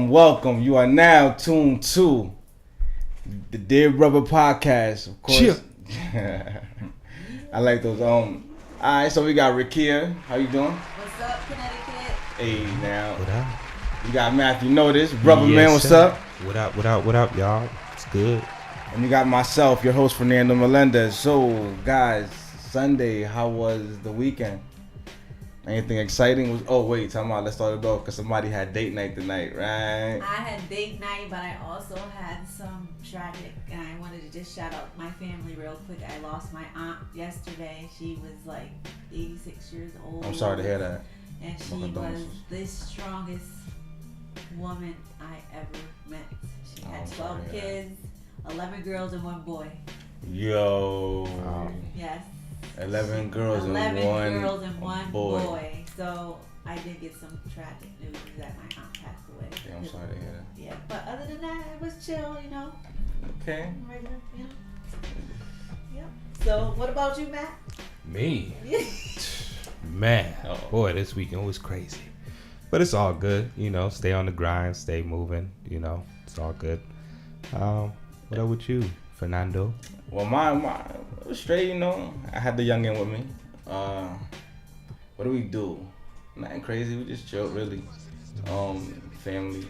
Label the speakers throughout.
Speaker 1: Welcome. You are now tuned to the Dear Brother Podcast, of course. I like those. Alright, so we got Rakia. How you doing?
Speaker 2: What's up, Connecticut?
Speaker 1: Hey, now.
Speaker 3: What up?
Speaker 1: You got Matthew Notice. Brother
Speaker 3: Yes,
Speaker 1: man, what's
Speaker 3: sir.
Speaker 1: up?
Speaker 3: What up, y'all? It's good.
Speaker 1: And you got myself, your host, Fernando Melendez. So, guys, Sunday, how was the weekend? Anything exciting? Let's start it off because somebody had date night tonight, right?
Speaker 2: I had date night, but I also had some tragic, and I wanted to just shout out my family real quick. I lost my aunt yesterday. She was like 86 years old.
Speaker 1: I'm sorry to hear that.
Speaker 2: And she was the strongest woman I ever met. She had 12 kids, 11 girls and 1 boy.
Speaker 1: Yo.
Speaker 2: Yes.
Speaker 1: 11 girls and one boy.
Speaker 2: So I did get some tragic news that my aunt passed away.
Speaker 1: Yeah, I'm sorry to hear that.
Speaker 2: Yeah, but other than that, it was chill, you know.
Speaker 1: Okay.
Speaker 2: Regular, you know. Yep. So what about you, Matt?
Speaker 3: Me? Man, boy, this weekend was crazy. But it's all good, you know. Stay on the grind, stay moving, you know. It's all good. What up with you, Fernando?
Speaker 1: Well, mine was straight, you know. I had the youngin' with me. What do we do? Nothing crazy. We just chilled, really. Family.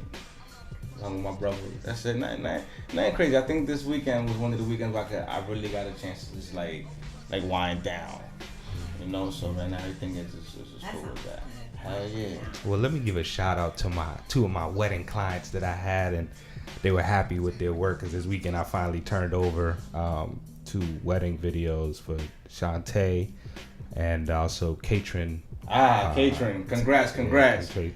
Speaker 1: Hung with my brother. That's it. Nothing crazy. I think this weekend was one of the weekends where I really got a chance to just like wind down. You know. So right now everything is just cool with that. Hell yeah.
Speaker 3: Well, let me give a shout out to my 2 of my wedding clients that I had, and they were happy with their work because this weekend I finally turned over 2 wedding videos for Shantae and also Katrin.
Speaker 1: Katrin. Congrats.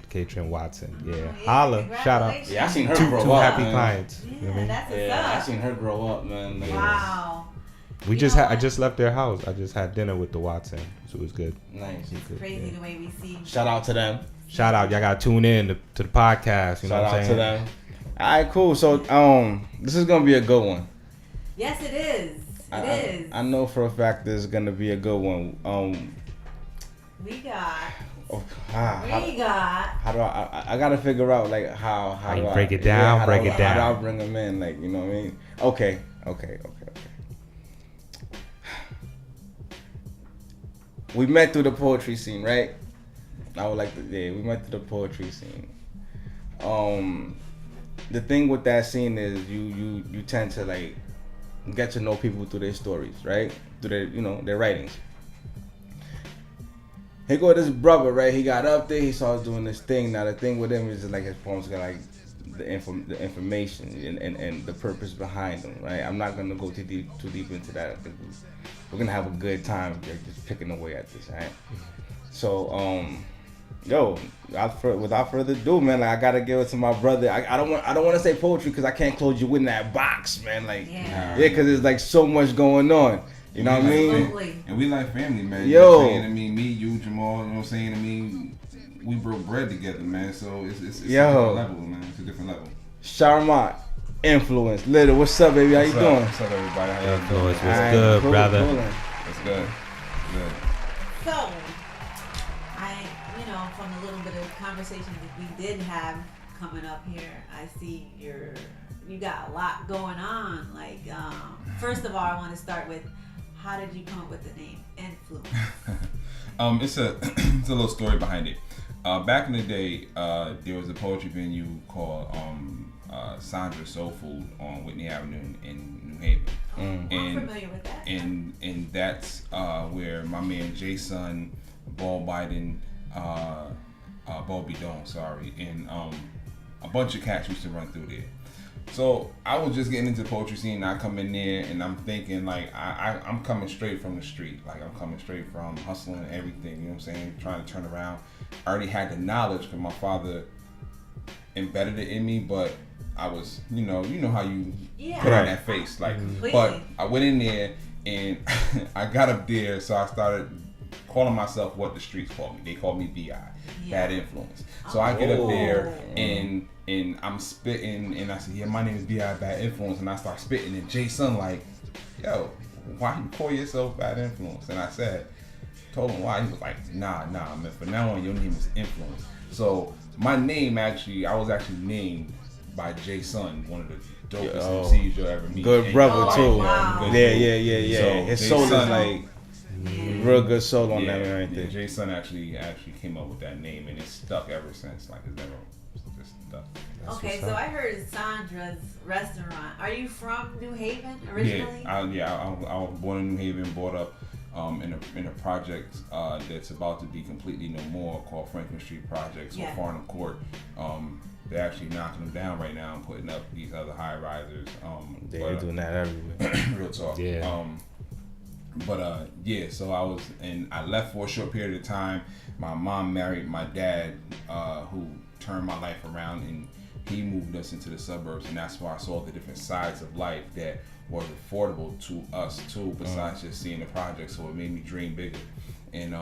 Speaker 3: Katrin Watson. Yeah. Holla. Shout out.
Speaker 1: Yeah, I seen her
Speaker 3: 2
Speaker 1: grow up.
Speaker 3: 2 happy
Speaker 1: man.
Speaker 3: clients.
Speaker 2: Yeah,
Speaker 3: You know what I mean?
Speaker 2: that's what's
Speaker 1: Yeah, I
Speaker 2: up.
Speaker 1: seen her grow up, man. Like,
Speaker 2: Wow.
Speaker 3: I just left their house. I just had dinner with the Watson, so it was good.
Speaker 1: Nice.
Speaker 3: Good,
Speaker 2: Crazy
Speaker 3: yeah.
Speaker 2: the way we see.
Speaker 1: Shout out to them.
Speaker 3: Shout out, y'all gotta tune in to the podcast. You know
Speaker 1: Shout
Speaker 3: what I'm
Speaker 1: out
Speaker 3: saying?
Speaker 1: to them. All right, cool. So this is gonna be a good one.
Speaker 2: Yes, it is. It is.
Speaker 1: I know for a fact this is gonna be a good one.
Speaker 2: We got.
Speaker 1: How do I gotta figure out like how
Speaker 3: you
Speaker 1: do
Speaker 3: break it down, break it down.
Speaker 1: How do I bring them in? Like, you know what I mean? Okay. We met through the poetry scene, right? We met through the poetry scene. The thing with that scene is you tend to like get to know people through their stories, right? Through their their writings. Here go this brother, right? He got up there, he started doing this thing. Now the thing with him is just like his poems got like the information and the purpose behind them, right? I'm not gonna go too deep into that. I think we're gonna have a good time just picking away at this, right? So without further ado, man, like, I gotta give it to my brother. I don't want to say poetry because I can't close you in that box, man. Like, yeah, because there's like so much going on. You know what I mean?
Speaker 2: Absolutely.
Speaker 4: And we like family, man.
Speaker 1: Yo.
Speaker 4: You know what I'm saying? I mean, me, you, Jamal, you know what I'm saying? I mean, we broke bread together, man. So it's a different level, man. It's a different level.
Speaker 1: Sharmont, influence. Little, what's up, baby? How you doing?
Speaker 4: What's up, everybody? How y'all doing?
Speaker 3: What's good, brother?
Speaker 4: It's good. Good.
Speaker 2: So, from the little bit of conversation that we did have coming up here, I see you got a lot going on. Like, first of all, I want to start with, how did you come up with the name Influence?
Speaker 4: It's a little story behind it. Back in the day, there was a poetry venue called Sandra's Soul Food on Whitney Avenue in New Haven.
Speaker 2: I'm familiar with that.
Speaker 4: And that's where my man Jason Ball Biden, Ball Bidon, and a bunch of cats used to run through there. So I was just getting into the poetry scene, and I come in there and I'm thinking like I'm coming straight from the street. Like I'm coming straight from hustling and everything, you know what I'm saying? Trying to turn around. I already had the knowledge because my father embedded it in me, but I was, you know how you
Speaker 2: Yeah.
Speaker 4: put on that face, like.
Speaker 2: Completely.
Speaker 4: But I went in there and I got up there, so I started calling myself what the streets call me. They call me BI, bad influence. So I get up there and I'm spitting, and I said, yeah, my name is BI, bad influence, and I start spitting, and Jason like, yo, why you call yourself bad influence? And I told him why. He was like, nah, man, from now on your name is influence. So my name I was actually named by Jason, one of the dopest MCs you'll ever meet.
Speaker 1: Good brother too.
Speaker 2: Wow.
Speaker 1: Yeah.
Speaker 4: So
Speaker 1: His soul is
Speaker 4: Jason,
Speaker 1: like real good soul on that man right there.
Speaker 4: Jason actually came up with that name, and it's stuck ever since. Like, it's never just stuck.
Speaker 2: Okay, so I heard Sandra's restaurant. Are you from New Haven originally?
Speaker 4: I was born in New Haven, brought up in a project that's about to be completely no more, called Franklin Street Project, so Farnham Court. They're actually knocking them down right now and putting up these other high risers.
Speaker 1: They're doing that everywhere.
Speaker 4: Real talk.
Speaker 1: Yeah.
Speaker 4: So I left for a short period of time. My mom married my dad, who turned my life around, and he moved us into the suburbs, and that's where I saw the different sides of life that was affordable to us too, besides just seeing the project. So it made me dream bigger. And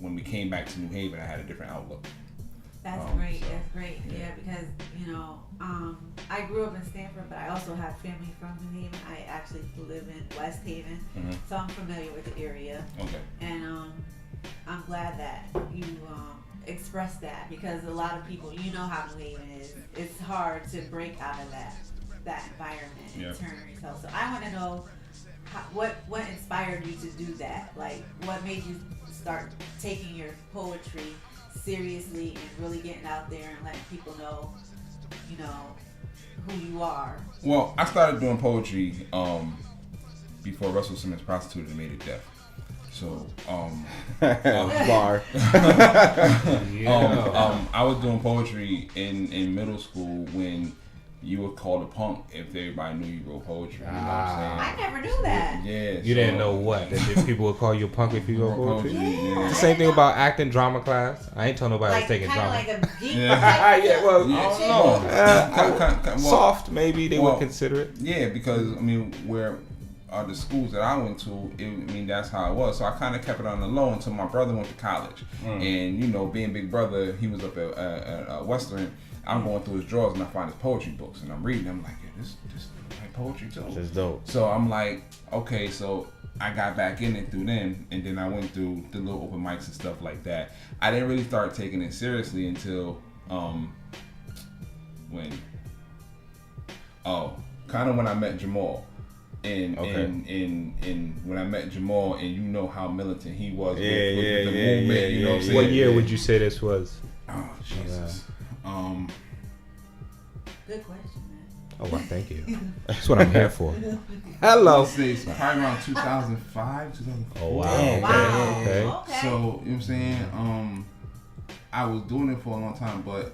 Speaker 4: when we came back to New Haven, I had a different outlook.
Speaker 2: That's great. That's great. Yeah, because I grew up in Stanford, but I also have family from New Haven. I actually live in West Haven, so I'm familiar with the area. Okay. And I'm glad that you expressed that, because a lot of people, you know how New Haven is. It's hard to break out of that environment and turn yourself. So I want to know what inspired you to do that. Like, what made you start taking your poetry seriously and really getting out there and letting people know, who you are? Well,
Speaker 4: I started doing poetry before Russell Simmons prostituted and made it deaf. So,
Speaker 1: bar.
Speaker 4: I was doing poetry in middle school when you were called a punk if everybody knew you wrote poetry. You know what I'm saying?
Speaker 2: I never knew that.
Speaker 4: Yeah.
Speaker 3: You didn't know what? That people would call you a punk if you wrote poetry?
Speaker 2: Yeah.
Speaker 3: It's the same thing about acting drama class. I ain't telling nobody I was taking drama.
Speaker 2: Like a geek I
Speaker 3: don't know. Soft, maybe they would consider it.
Speaker 4: Yeah, because, where the schools that I went to, that's how it was. So I kind of kept it on the low until my brother went to college. And, being big brother, he was up at Western. I'm going through his drawers and I find his poetry books and I'm reading them. I'm like, yeah, this like poetry too.
Speaker 1: This is dope.
Speaker 4: So I'm like, okay, so I got back in it through them, and then I went through the little open mics and stuff like that. I didn't really start taking it seriously until when I met Jamal. And when I met Jamal, and you know how militant he was with the movement, you know what I'm saying?
Speaker 3: What year would you say this was?
Speaker 4: Oh, Jesus.
Speaker 2: Good question, man.
Speaker 3: Oh, well, thank you. That's what I'm here for. Hello.
Speaker 4: It's probably around 2005, 2004.
Speaker 3: Oh, wow.
Speaker 2: Damn. Wow. Okay.
Speaker 4: So, you know what I'm saying? I was doing it for a long time, but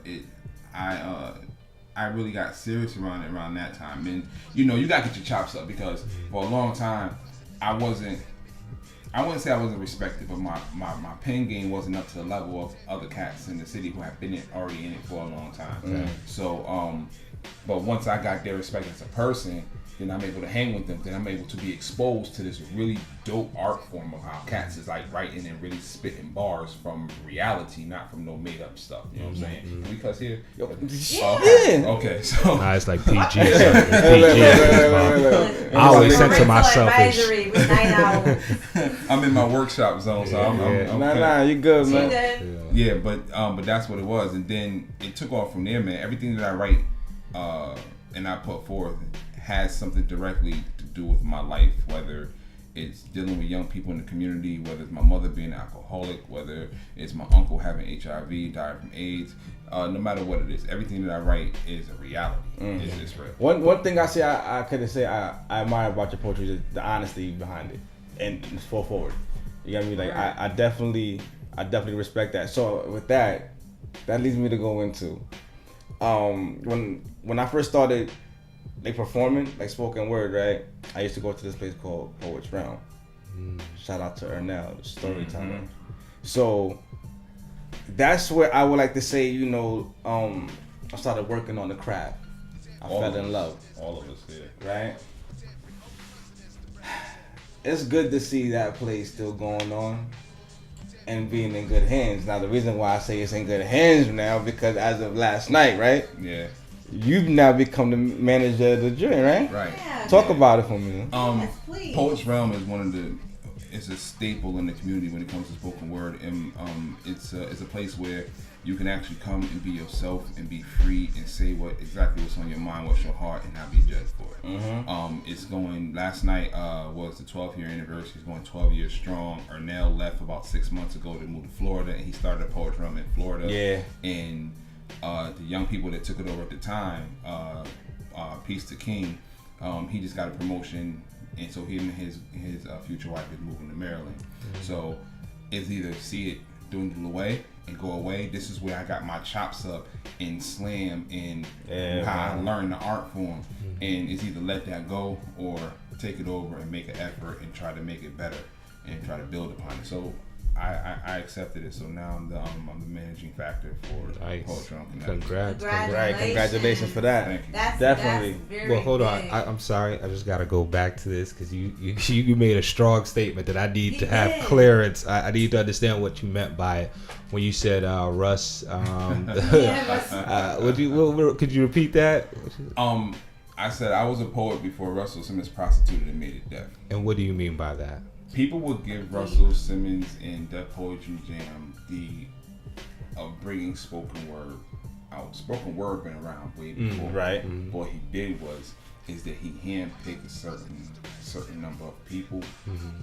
Speaker 4: I really got serious around that time. And, you got to get your chops up, because for a long time, I wouldn't say I wasn't respected, but my pen game wasn't up to the level of other cats in the city who have been already in it for a long time. So, but once I got their respect as a person, then I'm able to hang with them. Then I'm able to be exposed to this really dope art form of how cats is like writing and really spitting bars from reality, not from no made up stuff. You know what I'm saying? Can we cuss here? Okay, so
Speaker 3: it's like PG. I always censor myself.
Speaker 4: I'm in my workshop zone, so I'm
Speaker 1: you good, man.
Speaker 4: Yeah, but that's what it was, and then it took off from there, man. Everything that I write and I put forth has something directly to do with my life, whether it's dealing with young people in the community, whether it's my mother being an alcoholic, whether it's my uncle having HIV, died from AIDS, no matter what it is, everything that I write is a reality. It's real.
Speaker 1: One thing I say I couldn't say I admire about your poetry is the honesty behind it and it's full forward. You get me? Like I definitely respect that. So with that leads me to go into when I first started performing like spoken word, right? I used to go to this place called Poets Realm. Shout out to Ernell, the storyteller. So that's where I would like to say, I started working on the craft. I fell in love.
Speaker 4: All of us, yeah.
Speaker 1: Right? It's good to see that play still going on and being in good hands. Now, the reason why I say it's in good hands now, because as of last night, right?
Speaker 4: Yeah.
Speaker 1: You've now become the manager of the joint, right?
Speaker 4: Right.
Speaker 2: Yeah.
Speaker 1: Talk about it for me.
Speaker 2: Yes, please.
Speaker 4: Poets Realm is a staple in the community when it comes to spoken word, and it's a place where you can actually come and be yourself and be free and say exactly what's on your mind, what's your heart, and not be judged for it.
Speaker 1: Mm-hmm.
Speaker 4: It's going. Last night was the 12th year anniversary. It's going 12 years strong. Ernell left about 6 months ago to move to Florida, and he started a Poets Realm in Florida.
Speaker 1: Yeah.
Speaker 4: And the young people that took it over at the time, Peace to King, he just got a promotion, and so him and his future wife is moving to Maryland. Mm-hmm. So it's either see it dwindle away and go away. This is where I got my chops up in slam and how I learned the art form. Mm-hmm. And it's either let that go or take it over and make an effort and try to make it better and try to build upon it. So I accepted it. So now I'm the managing factor for Poetry on Connecticut.
Speaker 1: Congratulations for that.
Speaker 4: Thank you.
Speaker 1: Definitely.
Speaker 2: That's very
Speaker 3: Well, hold on.
Speaker 2: big.
Speaker 3: I'm sorry. I just got to go back to this because you made a strong statement that I need to have
Speaker 2: did.
Speaker 3: clearance. I need to understand what you meant by it when you said Russ. Could you repeat that?
Speaker 4: I said I was a poet before Russell Simmons prostituted and made it deaf.
Speaker 3: And what do you mean by that?
Speaker 4: People would give Russell Simmons and Def Poetry Jam of bringing spoken word out. Spoken word been around way before.
Speaker 1: Right.
Speaker 4: What he did is that he handpicked a certain number of people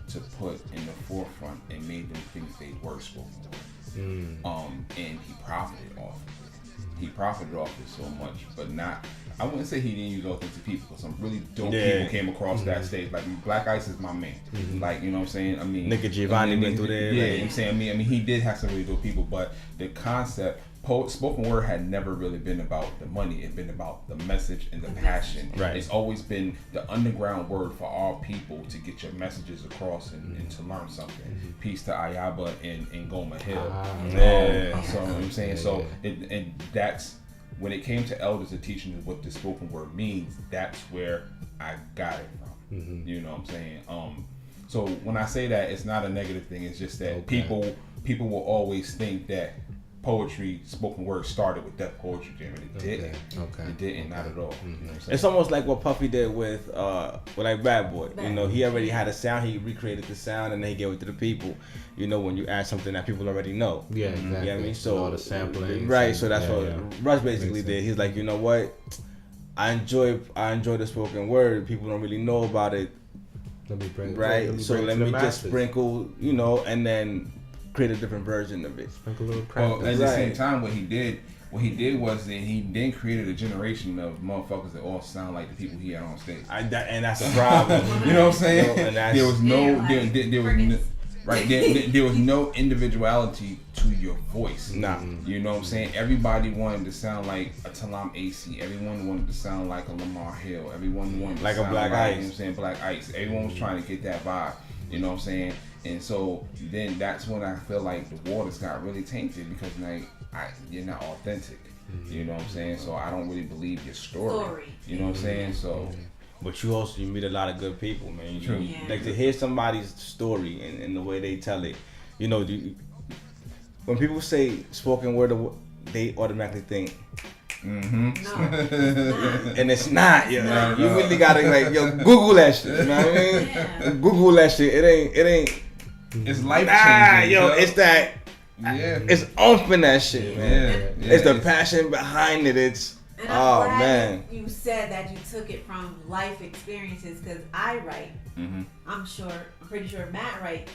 Speaker 4: to put in the forefront and made them think they were spoken word. And he profited off it. He profited off it so much, but not. I wouldn't say he didn't use authentic people, because some really dope people came across that stage. Like Black Ice is my man. Like, you know what I'm saying? I mean,
Speaker 1: Nick Giovanni went through there.
Speaker 4: Yeah,
Speaker 1: like,
Speaker 4: you know what I'm saying? I mean, he did have some really dope people, but the concept, spoken word had never really been about the money. It's been about the message and the passion.
Speaker 1: Right.
Speaker 4: It's always been the underground word for all people to get your messages across and to learn something. Peace to Ayaba and Goma Hill. So, you know what I'm saying? So, and that's, when it came to elders and teaching what the spoken word means, that's where I got it from. You know what I'm saying? So when I say that, it's not a negative thing. It's just that people will always think that poetry, spoken word started with Def Poetry Jam, and it didn't. It didn't, not at all. You know what I'm saying?
Speaker 1: It's almost like what Puffy did with like Bad Boy. You know, he already had a sound. He recreated the sound, and then he gave it to the people. You know, when you add something that people already know.
Speaker 3: Yeah, exactly.
Speaker 1: You know what I mean? So
Speaker 3: all the sampling.
Speaker 1: Right. So that's what Russ basically did. He's like, you know what? I enjoy the spoken word. People don't really know about it.
Speaker 3: Let me bring
Speaker 1: Let me just sprinkle, you know, and then create a different version of it.
Speaker 3: Sprinkle a little practice.
Speaker 4: Well, at the same time, what he did was that he then created a generation of motherfuckers that all sound like the people he had on stage.
Speaker 1: And that's a problem.
Speaker 4: You know what I'm saying?
Speaker 1: And
Speaker 4: there was there was no individuality to your voice.
Speaker 1: Nah.
Speaker 4: You know what I'm saying? Everybody wanted to sound like a Talam AC. Everyone wanted to sound like a Lamar Hill. Everyone wanted to
Speaker 1: like
Speaker 4: sound
Speaker 1: a Black
Speaker 4: like,
Speaker 1: Ice.
Speaker 4: You know what I'm saying? Black Ice. Everyone was trying to get that vibe. You know what I'm saying? And so then that's when I feel like the waters got really tainted, because you're not authentic. You know what I'm saying? So I don't really believe your story. You know what I'm saying? So.
Speaker 1: But you meet a lot of good people, man.
Speaker 4: True.
Speaker 1: Like to hear somebody's story and the way they tell it. You know, when people say spoken word, they automatically think.
Speaker 2: No,
Speaker 1: And it's not, you really gotta Google that shit. You know what I mean?
Speaker 2: Yeah.
Speaker 1: Google that shit. It ain't.
Speaker 4: It's life changing.
Speaker 1: It's that.
Speaker 4: Yeah.
Speaker 1: It's oomph in that shit, man.
Speaker 4: Yeah.
Speaker 1: It's the passion behind it. It's
Speaker 2: And I'm glad
Speaker 1: man.
Speaker 2: you said that you took it from life experiences, because I write. I'm pretty sure Matt writes.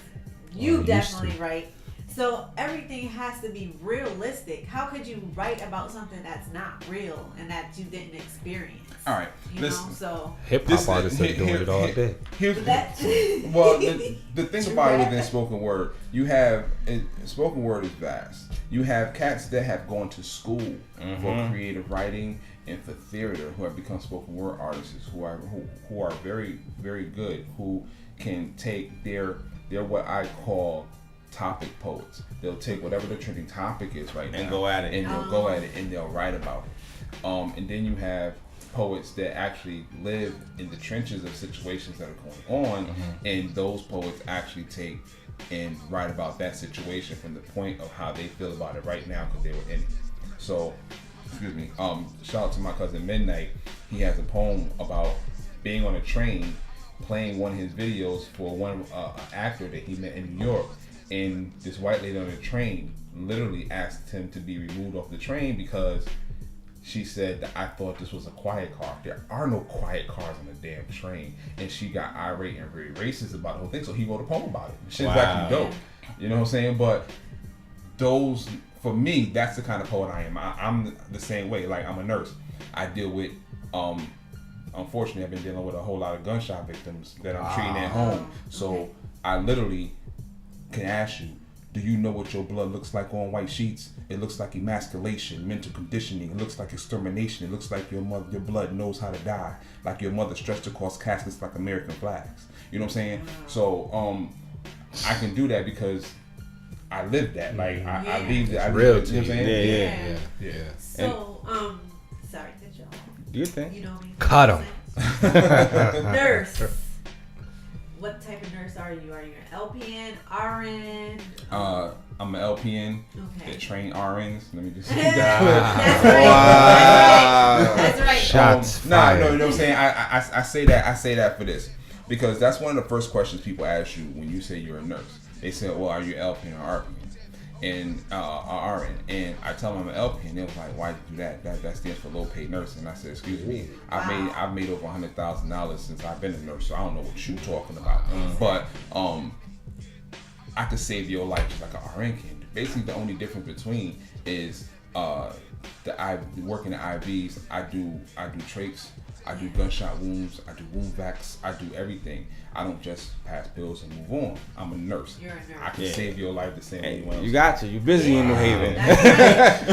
Speaker 2: You definitely write. So everything has to be realistic. How could you write about something that's not real and that you didn't experience?
Speaker 4: All right,
Speaker 2: listen. So
Speaker 3: hip hop artists are doing it all day.
Speaker 4: Well, the thing about it within spoken word, spoken word is vast. You have cats that have gone to school for creative writing and for theater, who have become spoken word artists, who are very, very good, who can take their what I call topic poets. They'll take whatever the trending topic is right now
Speaker 1: and go at it,
Speaker 4: and they'll go at it and they'll write about it. And then you have poets that actually live in the trenches of situations that are going on, and those poets actually take and write about that situation from the point of how they feel about it right now because they were in it. So, excuse me. Shout out to my cousin Midnight. He has a poem about being on a train, playing one of his videos for one actor that he met in New York, and this white lady on the train literally asked him to be removed off the train because she said that I thought this was a quiet car. There are no quiet cars on the damn train. And she got irate and very racist about the whole thing. So he wrote a poem about it. Shit's actually dope. You know what I'm saying? But those, for me, that's the kind of poet I am. I'm the same way. Like, I'm a nurse. I deal with, unfortunately, I've been dealing with a whole lot of gunshot victims that I'm treating at home. So I literally can ask you, do you know what your blood looks like on white sheets? It looks like emasculation, mental conditioning. It looks like extermination. It looks like your blood knows how to die. Like your mother stretched across caskets like American flags. You know what I'm saying? So I can do that because I live that. Like I live that.
Speaker 3: Real
Speaker 4: to you. You know what I'm saying?
Speaker 3: Yeah.
Speaker 2: So, sorry, cut you off.
Speaker 1: Do you think?
Speaker 2: You know me.
Speaker 3: Cut him.
Speaker 2: Nurse. What type of nurse are you? Are you an LPN, RN?
Speaker 4: I'm an LPN that train RNs. Let me just say
Speaker 2: That's
Speaker 4: that.
Speaker 2: right.
Speaker 3: Wow.
Speaker 2: That's right.
Speaker 3: Shots fired.
Speaker 4: No, you know what I'm saying? I say that for this. Because that's one of the first questions people ask you when you say you're a nurse. They say, well, are you LPN or RPN? And RN, and I tell them I'm an LPN. They was like, "Why did you do that? That stands for low paid nursing." And I said, "Excuse me, I've made over $100,000 since I've been a nurse, so I don't know what you're talking about." But I could save your life just like an RN can. Basically, the only difference between is working at IVs. I do trachs. I do gunshot wounds. I do wound vacs. I do everything. I don't just pass pills and move on. I'm a nurse.
Speaker 2: You're a nurse.
Speaker 4: I can save your life the same way anyone else.
Speaker 1: You got to. You busy in New Haven.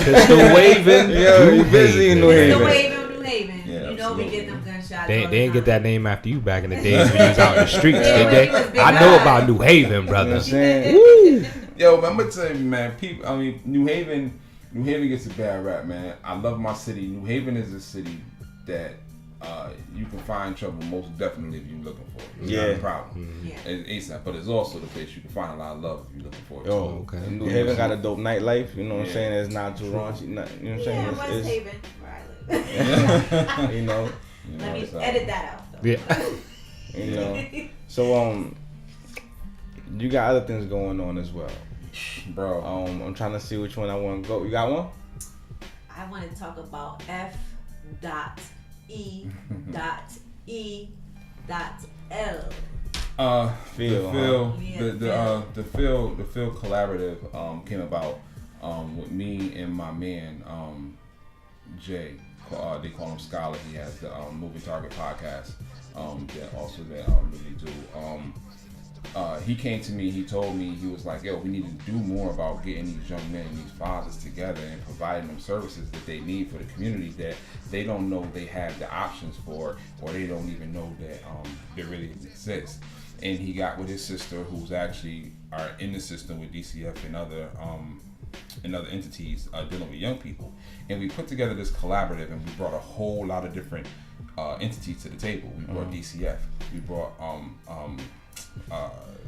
Speaker 3: Pistol waving.
Speaker 1: Yo, you busy in New Haven.
Speaker 2: Pistol waving, New Haven.
Speaker 4: Yeah,
Speaker 2: you know we get them gunshots.
Speaker 3: They
Speaker 2: all the
Speaker 3: didn't get
Speaker 2: time.
Speaker 3: that name after you back in the days when you was out in the streets,
Speaker 2: Yeah,
Speaker 3: did
Speaker 2: when he was
Speaker 3: they?
Speaker 2: big
Speaker 3: I know
Speaker 2: guy.
Speaker 3: about New Haven, brother.
Speaker 1: You know what I'm saying?
Speaker 4: Yo, I'm gonna tell you, man. People, I mean, New Haven gets a bad rap, man. I love my city. New Haven is a city that you can find trouble most definitely if you're looking for it. It's not a problem.
Speaker 2: Yeah.
Speaker 4: It's ASAP, but it's also the place you can find a lot of love if you're looking for it.
Speaker 1: Yo,
Speaker 3: Okay.
Speaker 1: New Haven got a dope nightlife. You know what I'm
Speaker 4: Yeah.
Speaker 1: saying? It's not too raunchy. You know what I'm saying?
Speaker 2: Yeah, West
Speaker 1: It's,
Speaker 2: Haven, where I live.
Speaker 1: you know.
Speaker 2: Let me
Speaker 4: so-
Speaker 2: edit that out, though.
Speaker 3: Yeah.
Speaker 1: You know. So you got other things going on as well.
Speaker 4: Bro.
Speaker 1: I'm trying to see which one I want to go. You got one?
Speaker 2: I want to talk about F.E.E.L.
Speaker 1: Phil,
Speaker 4: The Phil collaborative came about with me and my man Jay. They call him Scholar. He has the Movie Target podcast. That really do. He came to me. He told me, he was like, "Yo, we need to do more about getting these young men and these fathers together and providing them services that they need for the community that they don't know they have the options for, or they don't even know that they really exist." And he got with his sister, who's actually are in the system with DCF and other entities dealing with young people. And we put together this collaborative, and we brought a whole lot of different entities to the table. We brought DCF, we brought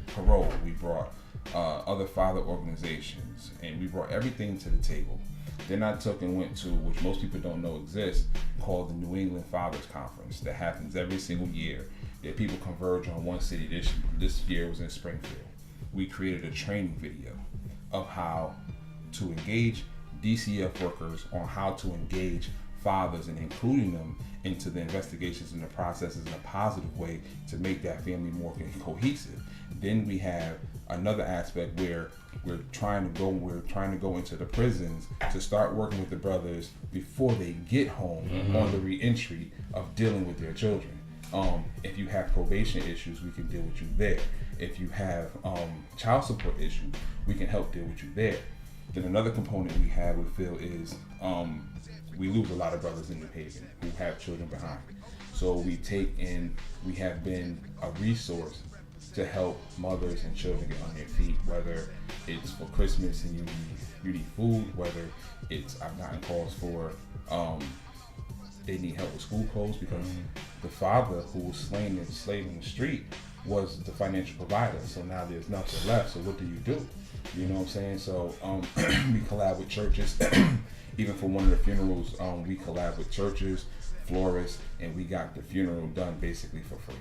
Speaker 4: Parole, we brought other father organizations, and we brought everything to the table. Then I took and went to, which most people don't know exists, called the New England Fathers Conference that happens every single year. That people converge on one city. This year was in Springfield. We created a training video of how to engage DCF workers on how to engage fathers and including them into the investigations and the processes in a positive way to make that family more cohesive. Then we have another aspect where we're trying to go into the prisons to start working with the brothers before they get home on the re-entry of dealing with their children. If you have probation issues, we can deal with you there. If you have child support issues, we can help deal with you there. Then another component we have with Phil is we lose a lot of brothers in New Haven who have children behind. So we have been a resource to help mothers and children get on their feet, whether it's for Christmas and you need food, whether it's, I've gotten calls for they need help with school clothes because the father who was slain as a slave in the street was the financial provider. So now there's nothing left. So what do? You know what I'm saying? So we collab with churches. Even for one of the funerals, we collab with churches, florists, and we got the funeral done basically for free.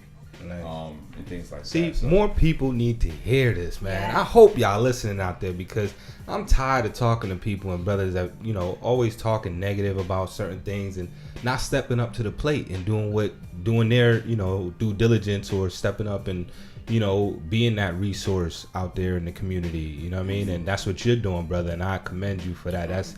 Speaker 3: Nice.
Speaker 4: And things like
Speaker 3: See,
Speaker 4: that. So.
Speaker 3: more people need to hear this, man.
Speaker 2: Yeah.
Speaker 3: I hope y'all listening out there because I'm tired of talking to people and brothers that, you know, always talking negative about certain things and not stepping up to the plate and doing their, you know, due diligence or stepping up and, you know, being that resource out there in the community. You know what I mean? And that's what you're doing, brother. And I commend you for that. That's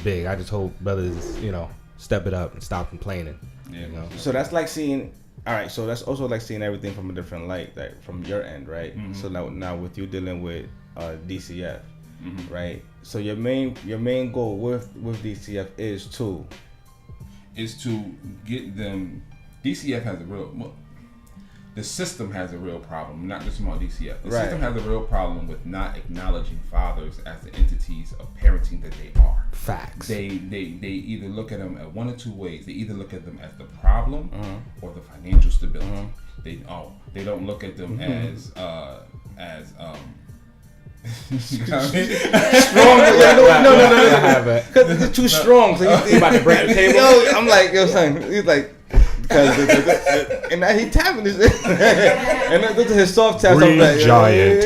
Speaker 3: big. I just hope brothers, you know, step it up and stop complaining.
Speaker 4: Yeah.
Speaker 3: You know?
Speaker 1: So that's like seeing. All right, so that's also like seeing everything from a different light, like from your end, right? Mm-hmm. So now with you dealing with DCF, right? So your main goal with DCF is to
Speaker 4: get them. DCF has a real. The system has a real problem, not just about DCF. The system has a real problem with not acknowledging fathers as the entities of parenting that they are.
Speaker 3: Facts.
Speaker 4: They either look at them at one or two ways. They either look at them as the problem or the financial stability. They don't look at them as you know what I mean?
Speaker 1: strong. No. Because it's too strong. So he's about to break the table. I'm like, son. He's like. And now he tapping this, and this is his soft tap.
Speaker 3: Green
Speaker 1: like,
Speaker 3: giant.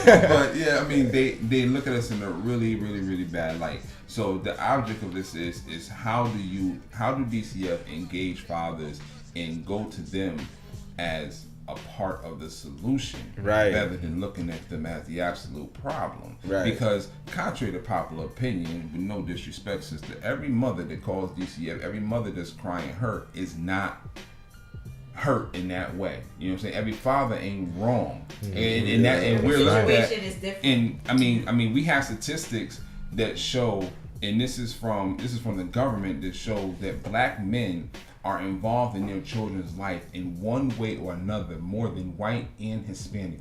Speaker 4: But yeah, I mean, they look at us in a really, really, really bad light. So the object of this is how do DCF engage fathers and go to them as a part of the solution, rather than looking at them as the absolute problem. Because contrary to popular opinion, with no disrespect, sister, every mother that calls DCF, every mother that's crying hurt is not hurt in that way. You know what I'm saying? Every father ain't wrong, and we're looking at.
Speaker 2: Is different.
Speaker 4: And I mean, we have statistics that show, and this is from the government that show that black men are involved in their children's life in one way or another more than white and Hispanic.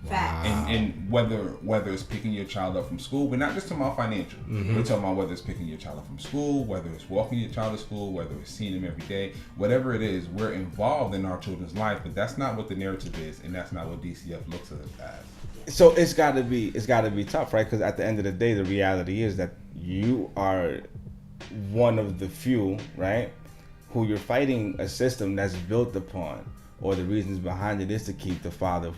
Speaker 2: Fact.
Speaker 4: And whether it's picking your child up from school, we're not just talking about financial. We're talking about whether it's picking your child up from school, whether it's walking your child to school, whether it's seeing them every day, whatever it is, we're involved in our children's life, but that's not what the narrative is, and that's not what DCF looks at us as.
Speaker 1: So it's got to be tough, right? Because at the end of the day, the reality is that you are one of the few, right, who you're fighting a system that's built upon, or the reasons behind it is to keep the father,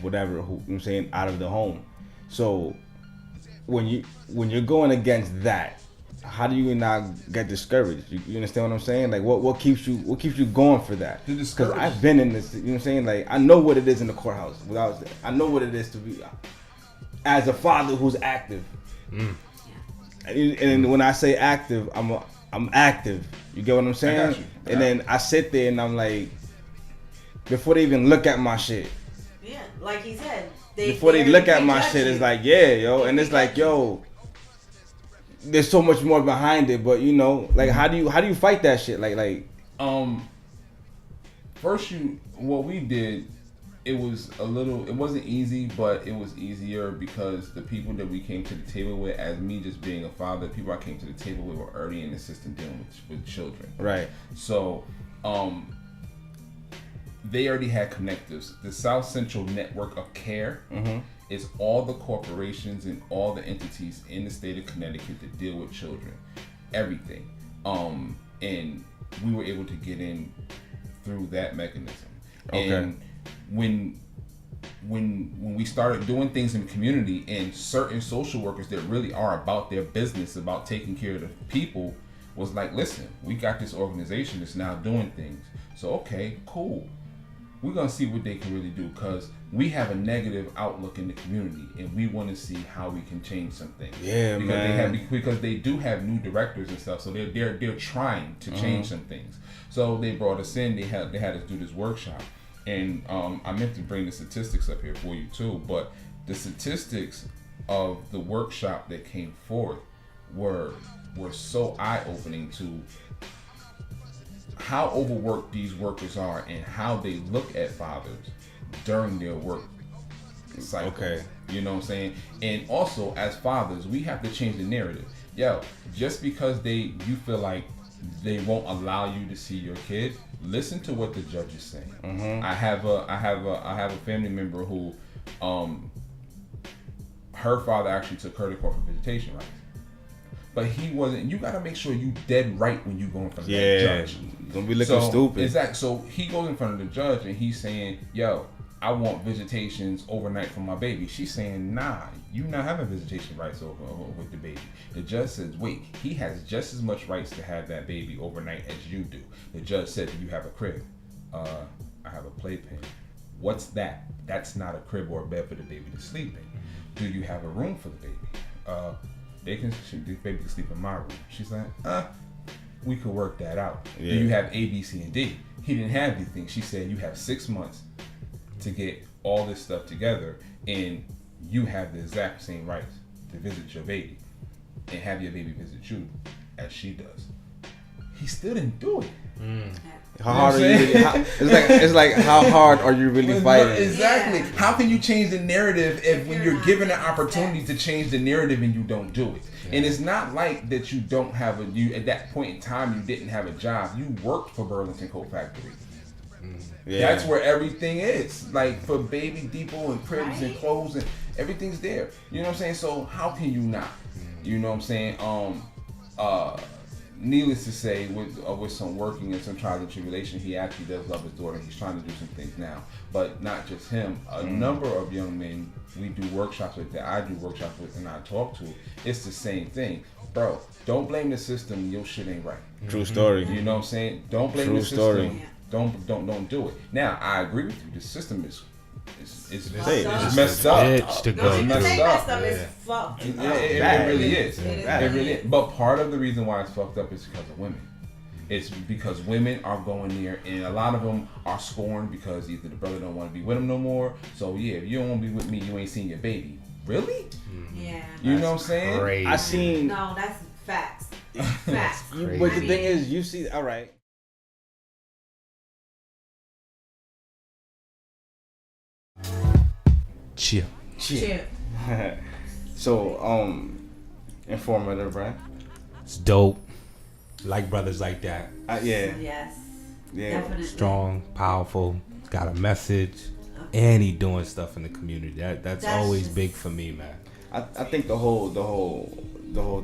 Speaker 1: whatever, you know what I'm saying, out of the home. So when you're going against that, how do you not get discouraged? You understand what I'm saying? Like what keeps you going for that? Because I've been in this, you know what I'm saying? Like I know what it is in the courthouse. I know what it is to be as a father who's active. And when I say active, I'm active. You get what I'm saying?
Speaker 4: I got you.
Speaker 1: And then I sit there and I'm like, before they even look at my shit.
Speaker 2: Yeah, like he said.
Speaker 1: Before they look at my shit, it's like, yeah, yo. And it's like, yo, there's so much more behind it. But you know, like, how do you fight that shit? Like.
Speaker 4: First, what we did, it wasn't easy, but it was easier because the people that we came to the table with, as me just being a father, the people I came to the table with were already in the system dealing with children.
Speaker 1: Right.
Speaker 4: So, they already had connectives. The South Central Network of Care is all the corporations and all the entities in the state of Connecticut that deal with children. Everything. And we were able to get in through that mechanism.
Speaker 1: Okay.
Speaker 4: And when we started doing things in the community, and certain social workers that really are about their business, about taking care of the people, was like, listen, we got this organization that's now doing things. So okay, cool. We're gonna see what they can really do, because we have a negative outlook in the community, and we want to see how we can change some things.
Speaker 1: Yeah, man.
Speaker 4: Because they do have new directors and stuff, so they're trying to change some things. So they brought us in. They had us do this workshop. And I meant to bring the statistics up here for you too, but the statistics of the workshop that came forth were so eye-opening to how overworked these workers are and how they look at fathers during their work cycle.
Speaker 1: Okay.
Speaker 4: You know what I'm saying? And also, as fathers, we have to change the narrative. Yo, just because you feel like they won't allow you to see your kid, listen to what the judge is saying.
Speaker 1: Mm-hmm.
Speaker 4: I have a family member who, her father actually took her to court for visitation rights. But he wasn't. You got to make sure you dead right when you go in front of that judge.
Speaker 1: Don't be looking stupid.
Speaker 4: Exactly. So he goes in front of the judge and he's saying, "Yo, I want visitations overnight for my baby." She's saying, "Nah, you not having visitation rights over with the baby." The judge says, "Wait, he has just as much rights to have that baby overnight as you do." The judge said, "Do you have a crib?" I have a playpen. What's that? That's not a crib or a bed for the baby to sleep in. Do you have a room for the baby? The baby can sleep in my room. She's like, we could work that out.
Speaker 1: Yeah.
Speaker 4: Do you have A, B, C, and D? He didn't have these things. She said, you have 6 months to get all this stuff together, and you have the exact same rights to visit your baby and have your baby visit you as she does. He still didn't do it.
Speaker 1: How hard are you? It's like how hard are you really fighting?
Speaker 4: Exactly.
Speaker 2: Yeah.
Speaker 4: How can you change the narrative if when you're given the opportunity to change the narrative and you don't do it? Yeah. And it's not like that you don't have you at that point in time you didn't have a job. You worked for Burlington Coat Factory. Yeah. That's where everything is. Like for Baby Depot and cribs and clothes and everything's there. You know what I'm saying? So how can you not? You know what I'm saying? Needless to say, with some working and some trials and tribulation, he actually does love his daughter. He's trying to do some things now, but not just him. A number of young men we do workshops with, that I do workshops with, and I talk to. It's the same thing, bro. Don't blame the system. Your shit ain't right.
Speaker 1: True story.
Speaker 4: You know what I'm saying? Don't blame the system.
Speaker 1: Story.
Speaker 4: Don't do it. Now I agree with you. The system is
Speaker 1: It's
Speaker 4: messed up.
Speaker 3: Bitch to go
Speaker 2: It's
Speaker 3: through.
Speaker 2: messed up. It's fucked.
Speaker 4: It really is.
Speaker 2: It
Speaker 4: really is. But part of the reason why it's fucked up is because of women. It's because women are going there, and a lot of them are scorned because either the brother don't want to be with them no more. So yeah, if you don't want to be with me, you ain't seen your baby. Really?
Speaker 2: Yeah.
Speaker 4: You know what I'm saying?
Speaker 3: Crazy.
Speaker 1: I seen.
Speaker 2: No, that's facts. Facts.
Speaker 1: But the thing is, you see, all right.
Speaker 3: Chill.
Speaker 1: So, informative, right?
Speaker 3: It's dope. Like brothers like that.
Speaker 1: Yeah.
Speaker 2: Yes.
Speaker 1: Yeah.
Speaker 2: Definitely.
Speaker 3: Strong, powerful, got a message, and he doing stuff in the community. That's always
Speaker 2: just
Speaker 3: big for me, man.
Speaker 1: I think the whole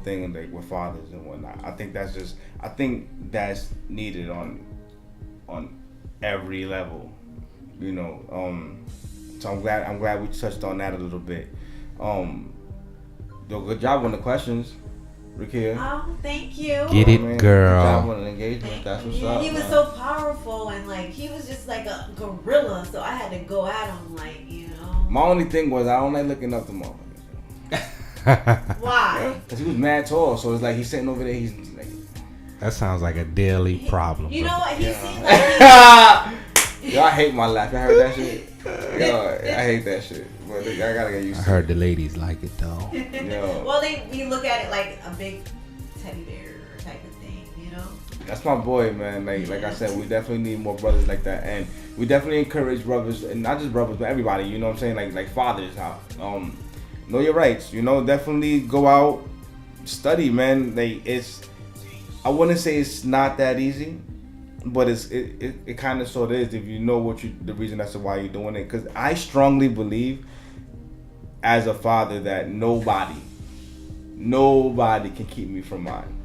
Speaker 1: thing like with fathers and whatnot. I think that's needed on every level. You know. So I'm glad we touched on that a little bit. Good job on the questions, Rakia.
Speaker 2: Oh, thank you.
Speaker 3: Get it,
Speaker 1: Good
Speaker 3: girl.
Speaker 1: job on the engagement. That's what's up.
Speaker 2: He was
Speaker 1: man.
Speaker 2: so powerful and like he was just like a gorilla. So I had to go at him like, you know.
Speaker 1: My only thing was I don't like looking up to motherfuckers.
Speaker 2: Why?
Speaker 1: Cause he was mad tall, so it's like he's sitting over there. He's like,
Speaker 3: That sounds like a daily problem.
Speaker 2: You
Speaker 3: bro.
Speaker 2: know what? He seemed like
Speaker 1: yo, I hate my laugh. I heard that shit. Yo, I hate that shit. But I gotta get used
Speaker 3: I
Speaker 1: to
Speaker 3: heard the ladies like it though.
Speaker 1: it. Yo,
Speaker 2: well, we look at it like a big teddy bear type of thing, you know.
Speaker 1: that's my boy, man. Like I said, we definitely need more brothers like that, and we definitely encourage brothers, and not just brothers, but everybody. You know what I'm saying? Like fathers, know your rights. You know, definitely go out, study, man. Like I wouldn't say it's not that easy, but it kind of sort of is if you know the reason as to why you're doing it. Because I strongly believe, as a father, that nobody can keep me from mine.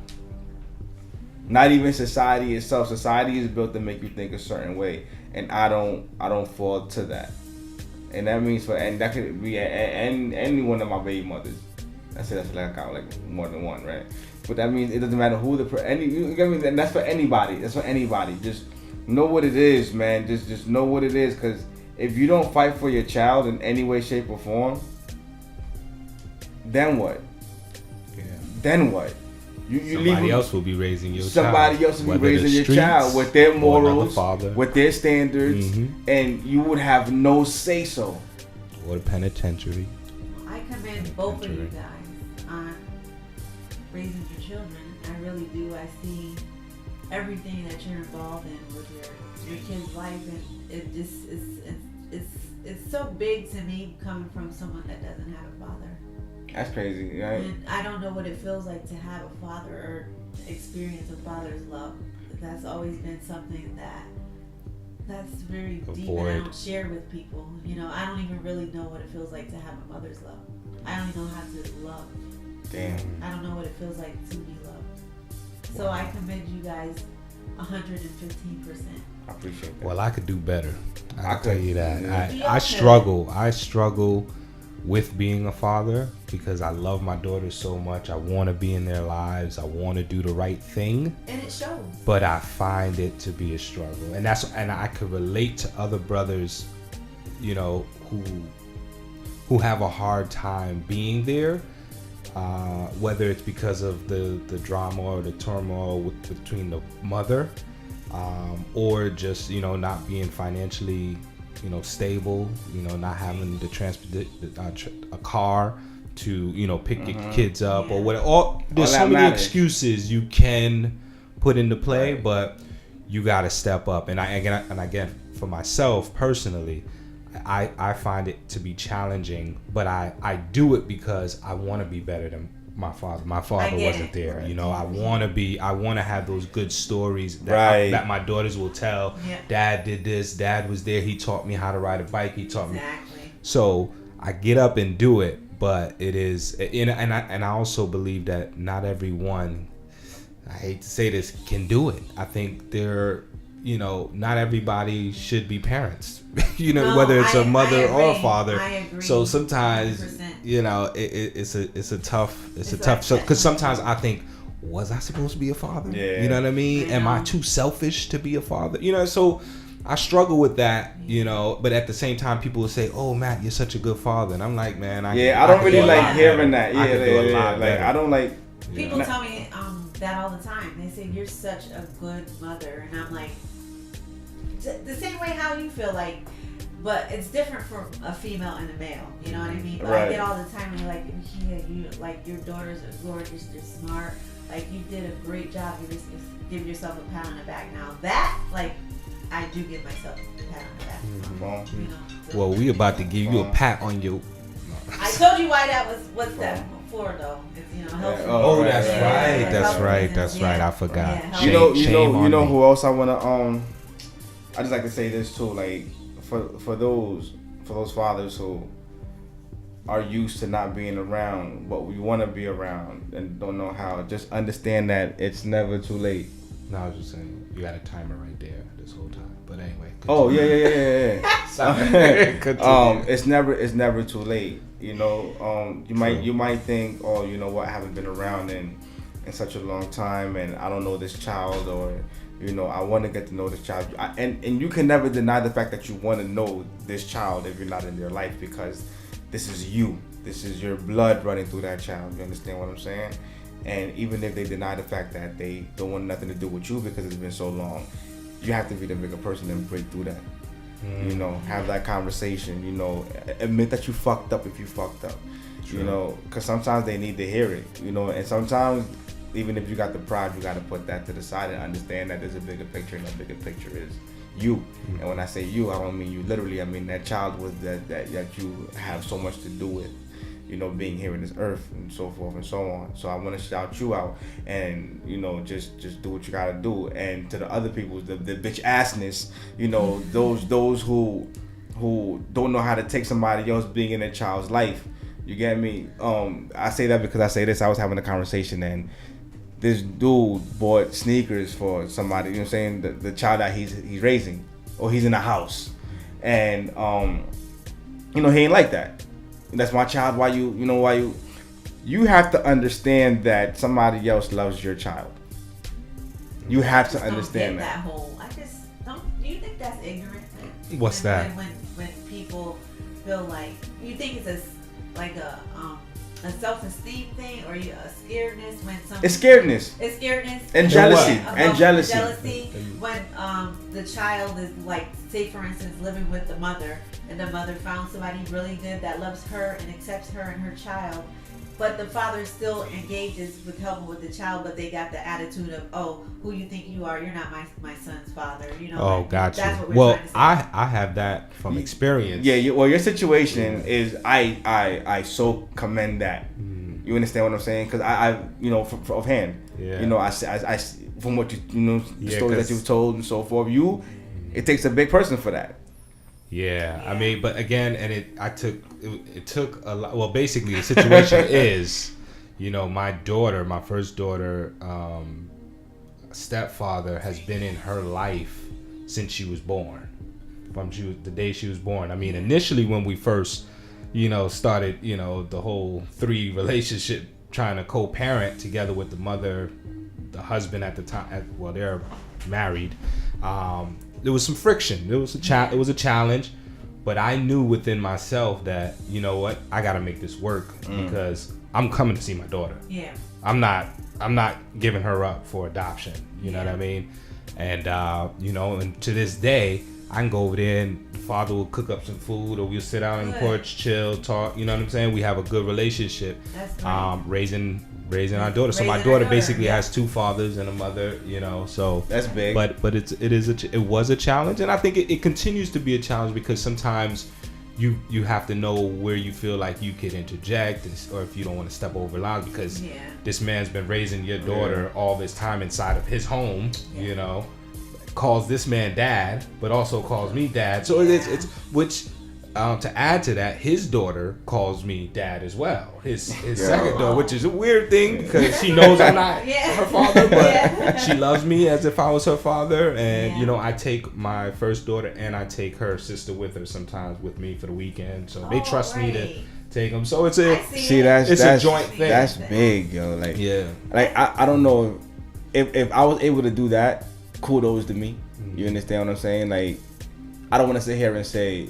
Speaker 1: Not even society itself. Society is built to make you think a certain way, and I don't fall to that. And that means that could be any one of my baby mothers. I said that's like I got like more than one, right? But that means it doesn't matter who you get me? And that's for anybody. That's for anybody. Just know what it is, man. Just know what it is, because if you don't fight for your child in any way, shape, or form, then what? Yeah. Then what?
Speaker 3: Somebody else will be raising your child.
Speaker 1: Somebody else will be raising your child with their morals, with their standards, and you would have no say so.
Speaker 3: Or the penitentiary.
Speaker 2: I commend both of you guys on raising your children. I really do. I see everything that you're involved in with your kid's life, and it just it's so big to me coming from someone that doesn't have a father.
Speaker 1: That's crazy, right?
Speaker 2: And I don't know what it feels like to have a father, or experience of father's love. That's always been something that's very deep, and I don't share with people. You know, I don't even really know what it feels like to have a mother's love. I don't even know how to love.
Speaker 1: Damn.
Speaker 2: I don't know what it feels like to be loved. So I commend you guys 115%.
Speaker 1: I appreciate that.
Speaker 3: Well, I could do better. I
Speaker 1: could-
Speaker 3: tell you that.
Speaker 1: yeah.
Speaker 3: I struggle. I struggle with being a father because I love my daughters so much. I want to be in their lives. I want to do the right thing.
Speaker 2: And it shows.
Speaker 3: But I find it to be a struggle, and I could relate to other brothers, you know, who have a hard time being there, whether it's because of the drama or the turmoil between the mother, or just, you know, not being financially, you know, stable, you know, not having the transport, a car to, you know, pick your kids up or whatever. There's so many excuses you can put into play, but you got to step up. And again, for myself personally, I find it to be challenging, but I do it because I want to be better than my father. My father wasn't there. Right. You know, I want to have those good stories that my daughters will tell. Yeah. Dad did this. Dad was there. He taught me how to ride a bike. He taught me. So I get up and do it, but it is, and I also believe that not everyone, I hate to say this, can do it. I think you know, not everybody should be parents, you know, whether it's a mother or a father.
Speaker 2: I agree.
Speaker 3: So sometimes, 100%. You know, it's a tough, because sometimes I think, was I supposed to be a father? Yeah. You know what I mean? Am I too selfish to be a father? You know, so I struggle with that, you know, but at the same time, people will say, "Oh, Matt, you're such a good father," and I'm like, man, I
Speaker 1: don't really like hearing that. Yeah. Like, I don't like.
Speaker 2: People tell me that all the time. They say you're such a good mother, and I'm like, the same way how you feel like, but it's different for a female and a male. You know what I mean? But I get all the time, and you're like, yeah, you like your daughters are gorgeous, they're smart, like you did a great job. You just give yourself a pat on the back. Now that, like, I do give myself a pat on the back. You know, so.
Speaker 3: Well, we about to give you a pat on your.
Speaker 2: I told you why that was. What's that for though? It's, you know, healthy.
Speaker 3: That's right. I forgot.
Speaker 2: Yeah,
Speaker 1: you know who else I wanna I just like to say this too, like for those fathers who are used to not being around, but we want to be around and don't know how. Just understand that it's never too late.
Speaker 3: No, I was just saying you got a timer right there this whole time. But anyway. Continue.
Speaker 1: Oh yeah.
Speaker 3: Sorry.
Speaker 1: It's never too late. You know, you might think, oh, you know what, I haven't been around in such a long time, and I don't know this child, or you know, I want to get to know this child. And you can never deny the fact that you want to know this child if you're not in their life, because this is you. This is your blood running through that child. You understand what I'm saying? And even if they deny the fact that they don't want nothing to do with you because it's been so long, you have to be the bigger person and break through that. You know, have that conversation, you know, admit that you fucked up if you fucked up. True. You know, because sometimes they need to hear it, you know, and sometimes even if you got the pride, you got to put that to the side and understand that there's a bigger picture, and that bigger picture is you. And when I say you, I don't mean you literally. I mean that child with that you have so much to do with, you know, being here in this earth and so forth and so on. So I want to shout you out, and you know, just do what you got to do. And to the other people, the bitch assness, you know, those who don't know how to take somebody else being in a child's life. You get me? I say that because I say this. I was having a conversation, and this dude bought sneakers for somebody, you know what I'm saying, the child that he's raising, or he's in a house, and you know, he ain't like that. That's my child. Why you have to understand that somebody else loves your child. You have to understand that.
Speaker 2: I just don't. Do you think that's ignorant?
Speaker 3: What's that?
Speaker 2: When people feel like, you think it's like a self-esteem thing, or a scaredness when something.
Speaker 1: It's scaredness.
Speaker 2: It's scaredness.
Speaker 1: And jealousy.
Speaker 2: Jealousy when the child is, like, say for instance, living with the mother, and the mother found somebody really good that loves her and accepts her and her child, but the father still engages with helping with the child, but they got the attitude of, oh, who you think you are? You're not my son's father. You know. Oh,
Speaker 3: gotcha.
Speaker 2: That's what we're
Speaker 3: well,
Speaker 2: trying to say.
Speaker 3: I have that from experience.
Speaker 1: Yeah. Well, your situation is I so commend that. You understand what I'm saying? Because I you know, offhand,
Speaker 3: Yeah.
Speaker 1: You know, I from what you know, the
Speaker 3: Yeah,
Speaker 1: stories that you've told and so forth. It takes a big person for that.
Speaker 3: Yeah, I mean, but again, and it took a lot. Well, basically, the situation is, you know, my first daughter, stepfather has been in her life since she was born, the day she was born. I mean, initially when we first, you know, started, you know, the whole 3 relationship, trying to co-parent together with the mother, the husband at the time. Well, they're married. There was some friction. It was a challenge, but I knew within myself that, you know what, I got to make this work because I'm coming to see my daughter.
Speaker 2: Yeah.
Speaker 3: I'm not giving her up for adoption. You know what I mean? And you know, and to this day, I can go over there and the father will cook up some food, or we'll sit out on the porch, chill, talk. You know what I'm saying? We have a good relationship.
Speaker 2: That's right.
Speaker 3: Raising our daughter. So my daughter basically has 2 fathers and a mother, you know. So
Speaker 1: that's big.
Speaker 3: But it was a challenge, and I think it continues to be a challenge because sometimes you have to know where you feel like you could interject, or if you don't want to step over lines, because this man's been raising your daughter all this time inside of his home, you know, calls this man dad, but also calls me dad. So it's which. To add to that, his daughter calls me dad as well. His second daughter, which is a weird thing because she knows I'm not her father, but she loves me as if I was her father. And you know, I take my first daughter and I take her sister with her sometimes with me for the weekend. So they trust me to take them. So it's a a joint thing.
Speaker 1: That's big, yo. Like I don't know if I was able to do that. Kudos to me. You understand what I'm saying? Like, I don't want to sit here and say,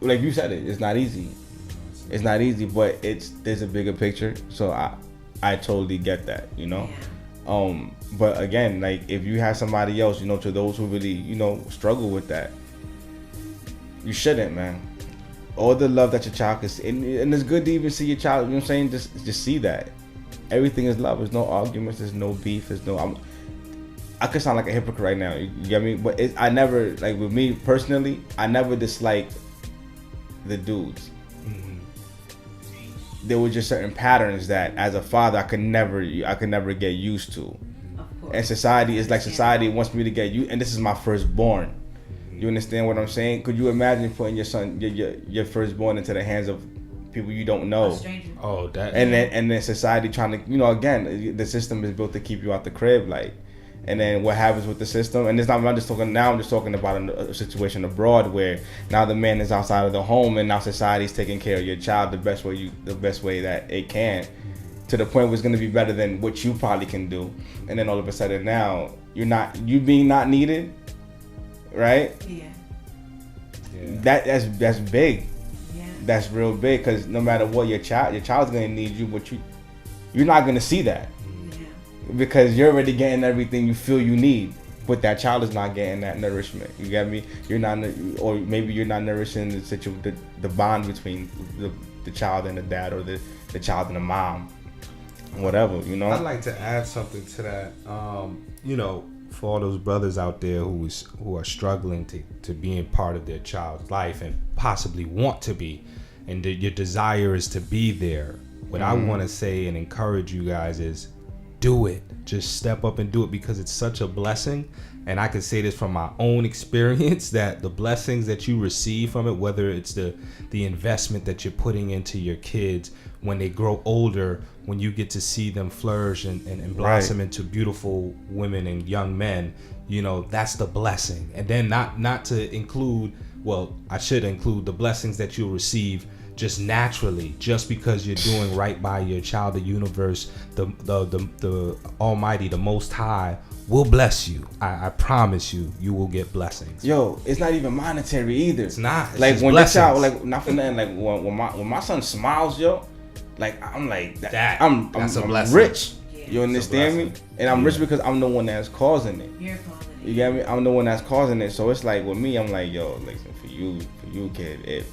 Speaker 1: like you said, it's not easy. It's not easy, but there's a bigger picture. So I totally get that, you know. But again, like if you have somebody else, you know, to those who really, you know, struggle with that, you shouldn't, man. All the love that your child can see, and it's good to even see your child. You know what I'm saying? Just see that everything is love. There's no arguments. There's no beef. There's no. I could sound like a hypocrite right now. You get me? But I never, like with me personally, I never disliked the dudes. There were just certain patterns that as a father I could never get used to. Of course. And society wants me to get you, and this is my firstborn. You understand what I'm saying? Could you imagine putting your son, your firstborn, into the hands of people you don't know?
Speaker 3: Oh, that.
Speaker 1: And then society trying to, you know, again, the system is built to keep you out the crib, like. And then what happens with the system? And I'm just talking about a situation abroad where now the man is outside of the home, and now society's taking care of your child the best way that it can, to the point where it's going to be better than what you probably can do. And then all of a sudden now you being not needed, right? Yeah. That's big. Yeah. That's real big, because no matter what, your child's going to need you, but you're not going to see that. Because you're already getting everything you feel you need, but that child is not getting that nourishment. You get me? You're not, or maybe you're not nourishing the bond between the child and the dad, or the child and the mom, whatever. You know.
Speaker 3: I'd like to add something to that. You know, for all those brothers out there who are struggling to being part of their child's life and possibly want to be, and your desire is to be there. What I want to say and encourage you guys is, do it. Just step up and do it, because it's such a blessing. And I can say this from my own experience, that the blessings that you receive from it, whether it's the investment that you're putting into your kids when they grow older, when you get to see them flourish and blossom into beautiful women and young men, you know, that's the blessing. And then not to include, well, I should include the blessings that you'll receive just naturally, just because you're doing right by your child. The universe, the Almighty, the Most High will bless you. I promise you will get blessings.
Speaker 1: Yo, it's not even monetary either.
Speaker 3: It's not. It's
Speaker 1: like
Speaker 3: just
Speaker 1: when
Speaker 3: blessings.
Speaker 1: your child, like not for nothing, like when my son smiles, yo, like I'm like I'm rich. Yeah. You understand me? And I'm rich because I'm the one that's causing it.
Speaker 2: You're causing it.
Speaker 1: You get me? I'm the one that's causing it. So it's like with me, I'm like, yo, listen, for you, kid,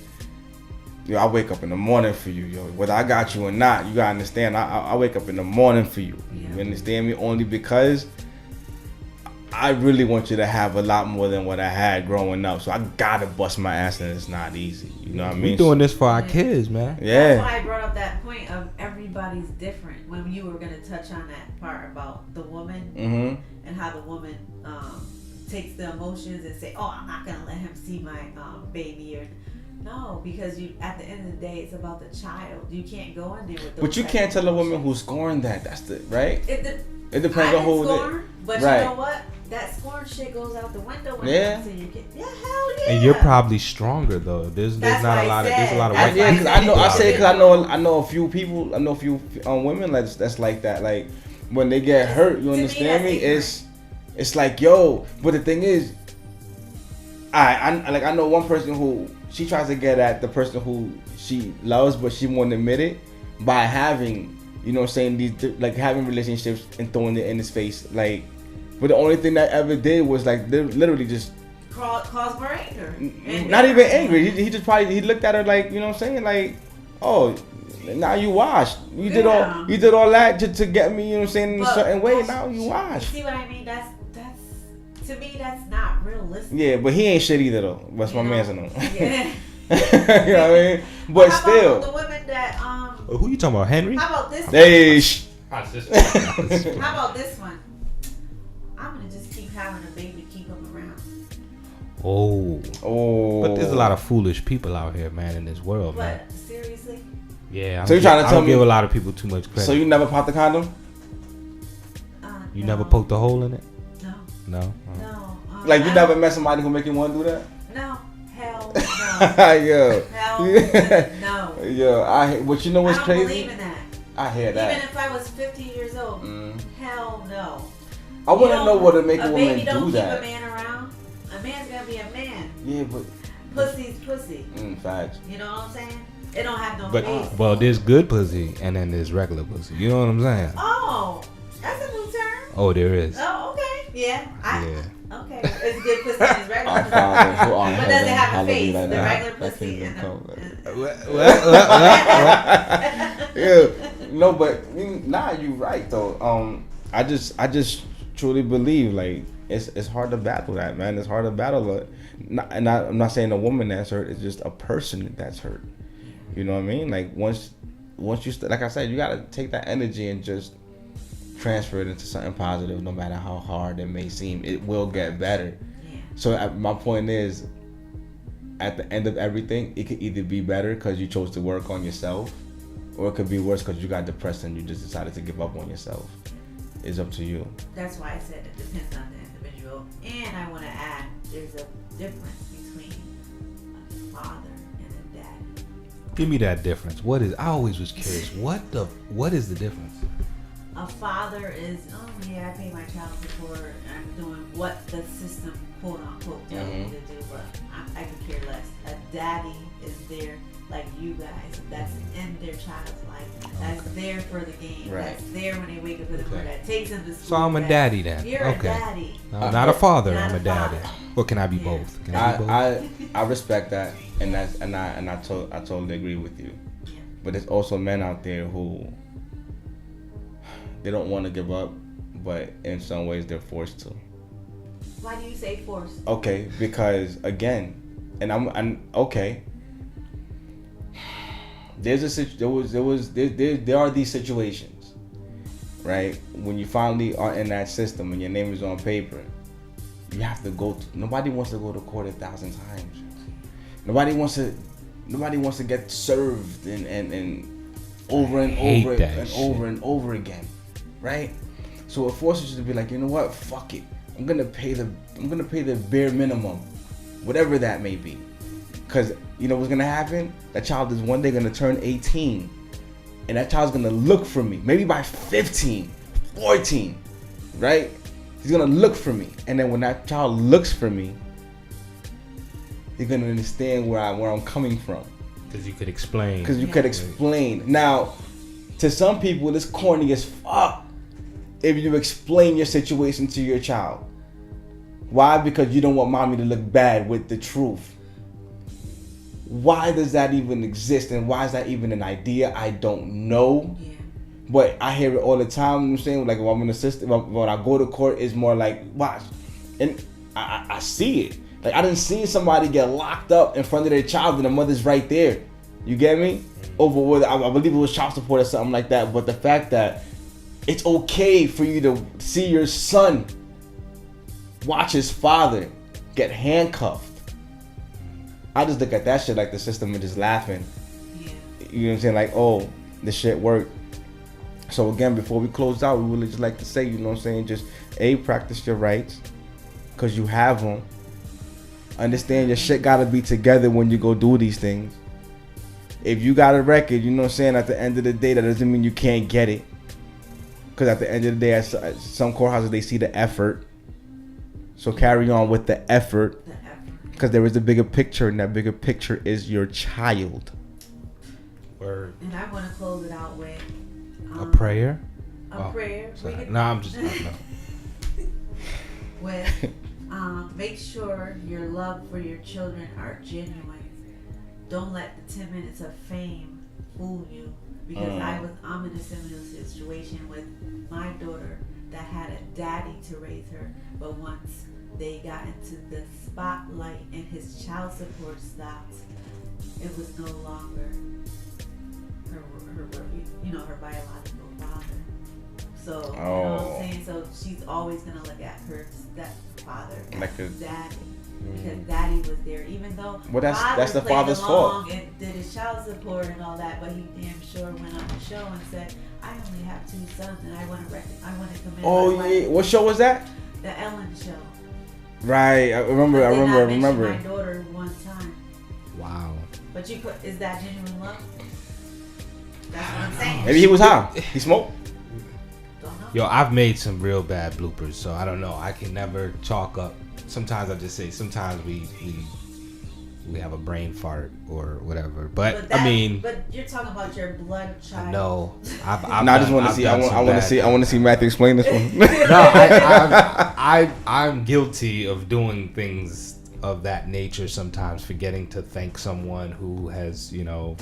Speaker 1: I wake up in the morning for you, yo. Whether I got you or not, you gotta understand. I wake up in the morning for you. Yeah. You understand me? Only because I really want you to have a lot more than what I had growing up. So I gotta bust my ass, and it's not easy. You know what I mean?
Speaker 3: We're doing this for our kids, man.
Speaker 1: Yeah.
Speaker 2: That's why I brought up that point of every everybody's different. When you were gonna touch on that part about the woman and how the woman takes the emotions and say, "Oh, I'm not gonna let him see my baby," or no, because you at the end of the day, it's about the child. You can't go in there with those.
Speaker 1: But you can't tell a woman who's scoring that. That's the right. It depends
Speaker 2: I
Speaker 1: on who.
Speaker 2: Scorn, but
Speaker 1: right.
Speaker 2: you know what? That scorn shit goes out the window when
Speaker 1: yeah.
Speaker 2: you see your kid. Yeah, hell yeah.
Speaker 3: And you're probably stronger though. There's not a lot of
Speaker 1: Yeah, because I know a few people. I know a few women that's like that. Like when they get hurt, you understand me? It's like, yo. But the thing is, I know one person who she tries to get at the person who she loves, but she won't admit it by having, you know what I'm saying, these like having relationships and throwing it in his face, like. But the only thing that ever did was like literally just
Speaker 2: cause more anger.
Speaker 1: Not even angry. He just probably he looked at her like, you know what I'm saying, like, oh, now you washed. You did all that to get me, you know what I'm saying, in a certain way. Now you washed.
Speaker 2: See what I mean? That's to me that's not realistic.
Speaker 1: Yeah, but he ain't shit either though. That's my man's on him.
Speaker 2: Yeah.
Speaker 1: You know what I mean? But
Speaker 2: how
Speaker 1: still.
Speaker 2: about the women that
Speaker 3: who you talking about, Henry?
Speaker 2: How about this?
Speaker 1: Hey.
Speaker 2: How about this one? I'm gonna just keep having a baby, keep him around.
Speaker 3: Oh. But there's a lot of foolish people out here, man, in this world, man.
Speaker 2: But seriously?
Speaker 3: Yeah.
Speaker 1: So you're trying to tell me?
Speaker 3: Give a lot of people too much credit.
Speaker 1: So you never popped the condom?
Speaker 3: You
Speaker 2: no.
Speaker 3: never poked a hole in it?
Speaker 2: No.
Speaker 3: No.
Speaker 2: No.
Speaker 1: Like you never met somebody who make you want to do that?
Speaker 2: No. Hell no.
Speaker 1: Yo.
Speaker 2: Hell no.
Speaker 1: Yo, but you know what's crazy?
Speaker 2: I don't believe in that.
Speaker 1: I hear that.
Speaker 2: Even if I was 50 years old, hell no.
Speaker 1: I want to know what to make a woman
Speaker 2: baby don't
Speaker 1: do that.
Speaker 2: Keep a man around. A man's gonna be a man.
Speaker 1: Yeah, but
Speaker 2: pussy's pussy.
Speaker 1: Facts.
Speaker 2: You know what I'm saying? It don't have no
Speaker 3: but,
Speaker 2: face.
Speaker 3: Well, there's good pussy and then there's regular pussy. You know what I'm saying?
Speaker 2: Oh, that's a new term.
Speaker 3: Oh, there is.
Speaker 2: Oh, okay. Yeah. Okay. It's good pussy and it's regular pussy. But does it have a face? The regular pussy and
Speaker 1: yeah. No, but nah, you right though. I just truly believe like it's hard to battle that, man. It's hard to battle it. I'm not saying a woman that's hurt. It's just a person that's hurt. You know what I mean? Like once you like I said, you gotta take that energy and just transfer it into something positive. No matter how hard it may seem, it will get better. Yeah. So my point is, at the end of everything, it could either be better because you chose to work on yourself, or it could be worse because you got depressed and you just decided to give up on yourself. It's up to you.
Speaker 2: That's why I said it depends on the individual. And I want to add, there's a difference between a father and a daddy.
Speaker 3: Give me that difference. What is? I always was curious. What is the difference?
Speaker 2: A father is, I pay my child support. I'm doing what the system, quote unquote, tells me to do, but I can care less. A daddy is there, like you guys, that's in their child's life. That's there for the game.
Speaker 1: Right.
Speaker 2: That's there when they wake up in the morning. That takes them to school.
Speaker 3: So I'm a daddy then.
Speaker 2: You're a daddy.
Speaker 3: No, not a father.
Speaker 2: Not
Speaker 3: I'm a daddy. Or can I be both? Can I be both?
Speaker 1: I respect that, and I totally agree with you. Yeah. But there's also men out there who they don't want to give up, but in some ways they're forced to.
Speaker 2: Why do you say forced?
Speaker 1: Okay, because again, and I'm okay. There are these situations, right? When you finally are in that system and your name is on paper, you have to go. Nobody wants to go to court 1,000 times. Nobody wants to get served and over and over and over and over again, right? So it forces you to be like, you know what? Fuck it. I'm gonna pay the bare minimum, whatever that may be. Because you know what's gonna happen? That child is one day gonna turn 18, and that child's gonna look for me. Maybe by 15, 14, right? He's gonna look for me, and then when that child looks for me, he's gonna understand where I'm coming from.
Speaker 3: Because you could explain.
Speaker 1: Because you could explain. Now, to some people, it's corny as fuck if you explain your situation to your child. Why? Because you don't want mommy to look bad with the truth. Why does that even exist, and why is that even an idea? I don't know. Yeah. But I hear it all the time. You know what I'm saying, like if I'm an assistant, when I go to court, it's more like watch, and I see it. Like I didn't see somebody get locked up in front of their child, and the mother's right there. You get me? Over with, I believe it was child support or something like that. But the fact that it's okay for you to see your son watch his father get handcuffed. I just look at that shit like the system and just laughing.
Speaker 2: Yeah.
Speaker 1: You know what I'm saying? Like, oh, this shit worked. So again, before we close out, we would just like to say, you know what I'm saying? Just practice your rights, cause you have them. Understand your shit gotta be together when you go do these things. If you got a record, you know what I'm saying, at the end of the day, that doesn't mean you can't get it. Because at the end of the day, at some courthouses, they see the effort. So carry on with the effort. Because there is a bigger picture, and that bigger picture is your child.
Speaker 3: Word.
Speaker 2: And I want to close it out with
Speaker 3: A prayer?
Speaker 2: A prayer.
Speaker 3: No, I'm just... No.
Speaker 2: With make sure your love for your children are genuine. Don't let the 10 minutes of fame fool you. Because I'm in a similar situation with my daughter that had a daddy to raise her, but once they got into the spotlight and his child support stopped, it was no longer her biological father. So you know what I'm saying? So she's always gonna look at her stepfather
Speaker 1: like
Speaker 2: as daddy. Because daddy was there, even though
Speaker 1: that's the father's fault.
Speaker 2: And did his child support and all that, but he damn sure went on the show and said, "I only have 2 sons, and I want to commit."
Speaker 1: Oh yeah, what show was that?
Speaker 2: The Ellen Show.
Speaker 1: Right, I remember.
Speaker 2: My daughter one time.
Speaker 3: Wow.
Speaker 2: But is that genuine love? That's what I'm saying.
Speaker 1: Maybe he was high. He smoked.
Speaker 2: Don't know.
Speaker 3: Yo, I've made some real bad bloopers, so I don't know. I can never chalk up. Sometimes I just say, sometimes we have a brain fart or whatever. But
Speaker 2: you're talking about your blood child.
Speaker 3: No,
Speaker 1: I just want to see. I want to see Matthew explain this one.
Speaker 3: No, I'm guilty of doing things of that nature sometimes, forgetting to thank someone who has, done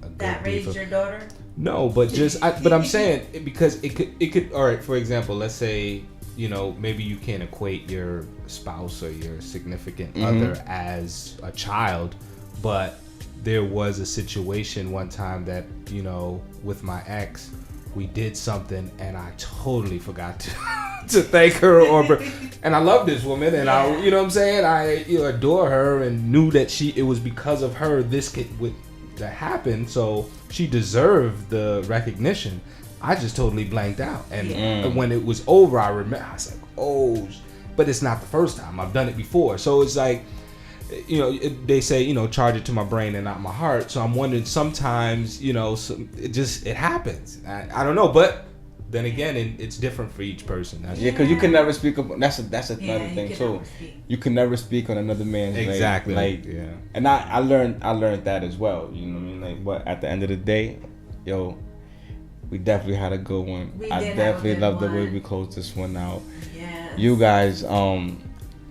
Speaker 3: a good
Speaker 2: that raised your daughter.
Speaker 3: No, but but I'm saying because it could. All right, for example, let's say. Maybe you can't equate your spouse or your significant other as a child, but there was a situation one time that, with my ex, we did something and I totally forgot to thank her and I love this woman and I, you know what I'm saying? I adore her and knew that it was because of her that happened, so she deserved the recognition. I just totally blanked out. And when it was over, I remember, I was like, oh, but it's not the first time. I've done it before. So it's like, they say, charge it to my brain and not my heart. So I'm wondering sometimes, it happens. I don't know. But then again, it's different for each person.
Speaker 1: Because you can never speak up. That's another thing too. You can never speak on another man's
Speaker 3: exactly.
Speaker 1: And I learned that as well. You know what I mean? Like, but at the end of the day, we definitely had a good one. I definitely love the way we closed this one out.
Speaker 2: Yes.
Speaker 1: You guys,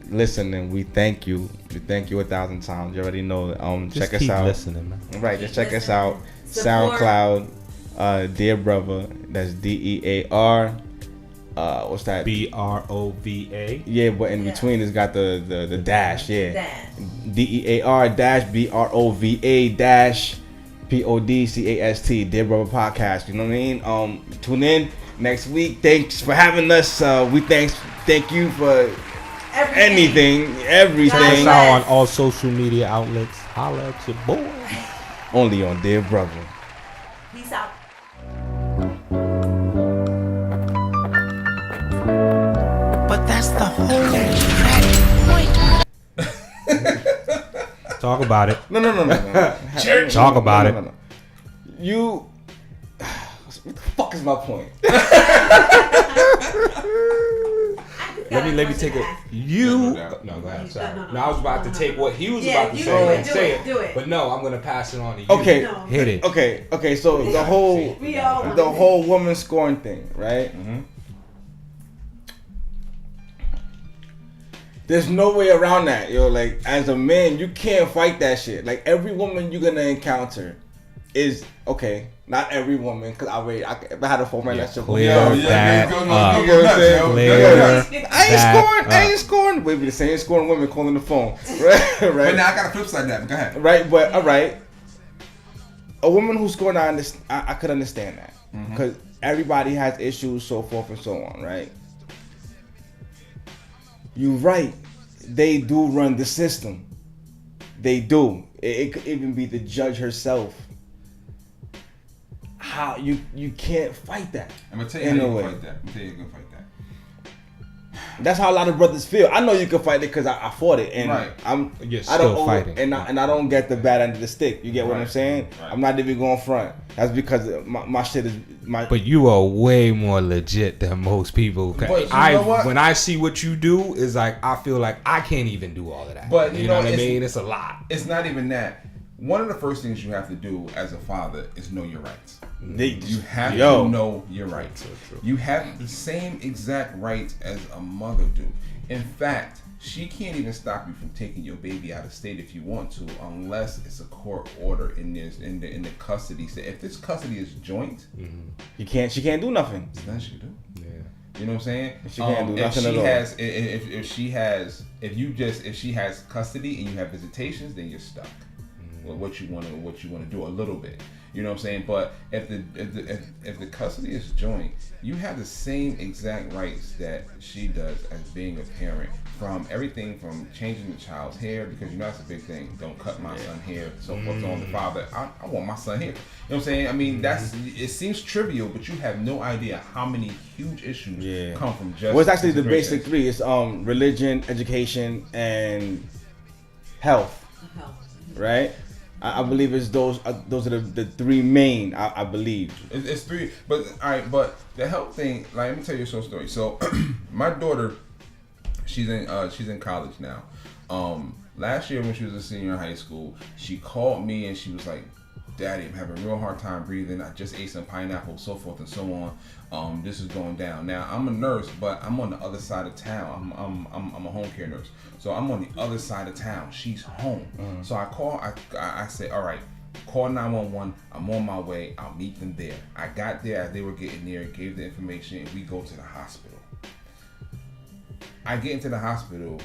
Speaker 1: listening, we thank you. We thank you 1,000 times. You already know. Check us out.
Speaker 3: Listening, man.
Speaker 1: Right, just check us out. SoundCloud, Dear Brother. That's DEAR. What's that?
Speaker 3: BROVA.
Speaker 1: Yeah, but in between it's got the dash. Yeah. DEAR BROVA PODCAST, Dear Brother Podcast. You know what I mean? Tune in next week. Thanks for having us. We thank you for everything.
Speaker 3: Check us out on all social media outlets. Holla at your boy.
Speaker 1: Only on Dear Brother.
Speaker 2: Peace out.
Speaker 5: But that's the whole track point.
Speaker 3: Talk about it.
Speaker 1: No.
Speaker 3: Talk about it.
Speaker 1: No. You. What the fuck is my point?
Speaker 3: Let me take it. No, go ahead. Sorry. No, I was about to take what he was about to say and say it. But no, I'm gonna pass it on to you.
Speaker 1: Okay.
Speaker 3: Hit it.
Speaker 1: Okay. So the whole woman scorn thing, right?
Speaker 4: Mm-hmm.
Speaker 1: There's no way around that, yo. Like, as a man, you can't fight that shit. Like, every woman you're gonna encounter is okay. Not every woman, because if I had a phone right, that shit. I ain't scoring. Wait, the same scoring women calling the phone, right?
Speaker 4: But now I got a flip side of that. Go ahead.
Speaker 1: Right, but all right. a woman who's scoring, I could understand that because everybody has issues, so forth and so on, right? You're right. They do run the system. They do. It could even be the judge herself. How you can't fight that.
Speaker 4: I'm gonna tell you how you can fight that.
Speaker 1: That's how a lot of brothers feel. I know you can fight it because I fought it, and
Speaker 3: You're still fighting,
Speaker 1: and I don't get the bad end of the stick. You get what I'm saying?
Speaker 4: Right.
Speaker 1: I'm not even going front. That's because my shit is my.
Speaker 3: But you are way more legit than most people.
Speaker 4: But you know what?
Speaker 3: When I see what you do, is like I feel like I can't even do all of that.
Speaker 4: But
Speaker 3: you know what I mean? It's a lot.
Speaker 4: It's not even that. One of the first things you have to do as a father is know your rights. You have to know your rights. So you have the same exact rights as a mother do. In fact, she can't even stop you from taking your baby out of state if you want to, unless it's a court order in the custody. So if this custody is joint,
Speaker 1: She can't do nothing.
Speaker 4: there's nothing she can do.
Speaker 3: Yeah.
Speaker 4: You know what I'm saying?
Speaker 1: She can't do nothing at all.
Speaker 4: If she has custody and you have visitations, then you're stuck. With what you want to do a little bit. You know what I'm saying? But if the custody is joint, you have the same exact rights that she does as being a parent. From everything from changing the child's hair, because you know that's a big thing. Don't cut my son hair. So what's on the father? I want my son here. You know what I'm saying? I mean, it seems trivial, but you have no idea how many huge issues come from just.
Speaker 1: Well, it's actually the basic three. It's religion, education, and health. Right? I believe it's those are the three main. I believe
Speaker 4: it's three. But all right, but the health thing. Like, let me tell you a short story. So, my daughter, she's in college now. Last year when she was a senior in high school, she called me and she was like, "Daddy, I'm having a real hard time breathing. I just ate some pineapple, so forth and so on. This is going down." Now, I'm a nurse, but I'm on the other side of town. I'm a home care nurse, so I'm on the other side of town. She's home, so I call. I said, "All right, call 911. I'm on my way. I'll meet them there." I got there as they were getting there, gave the information, and we go to the hospital. I get into the hospital.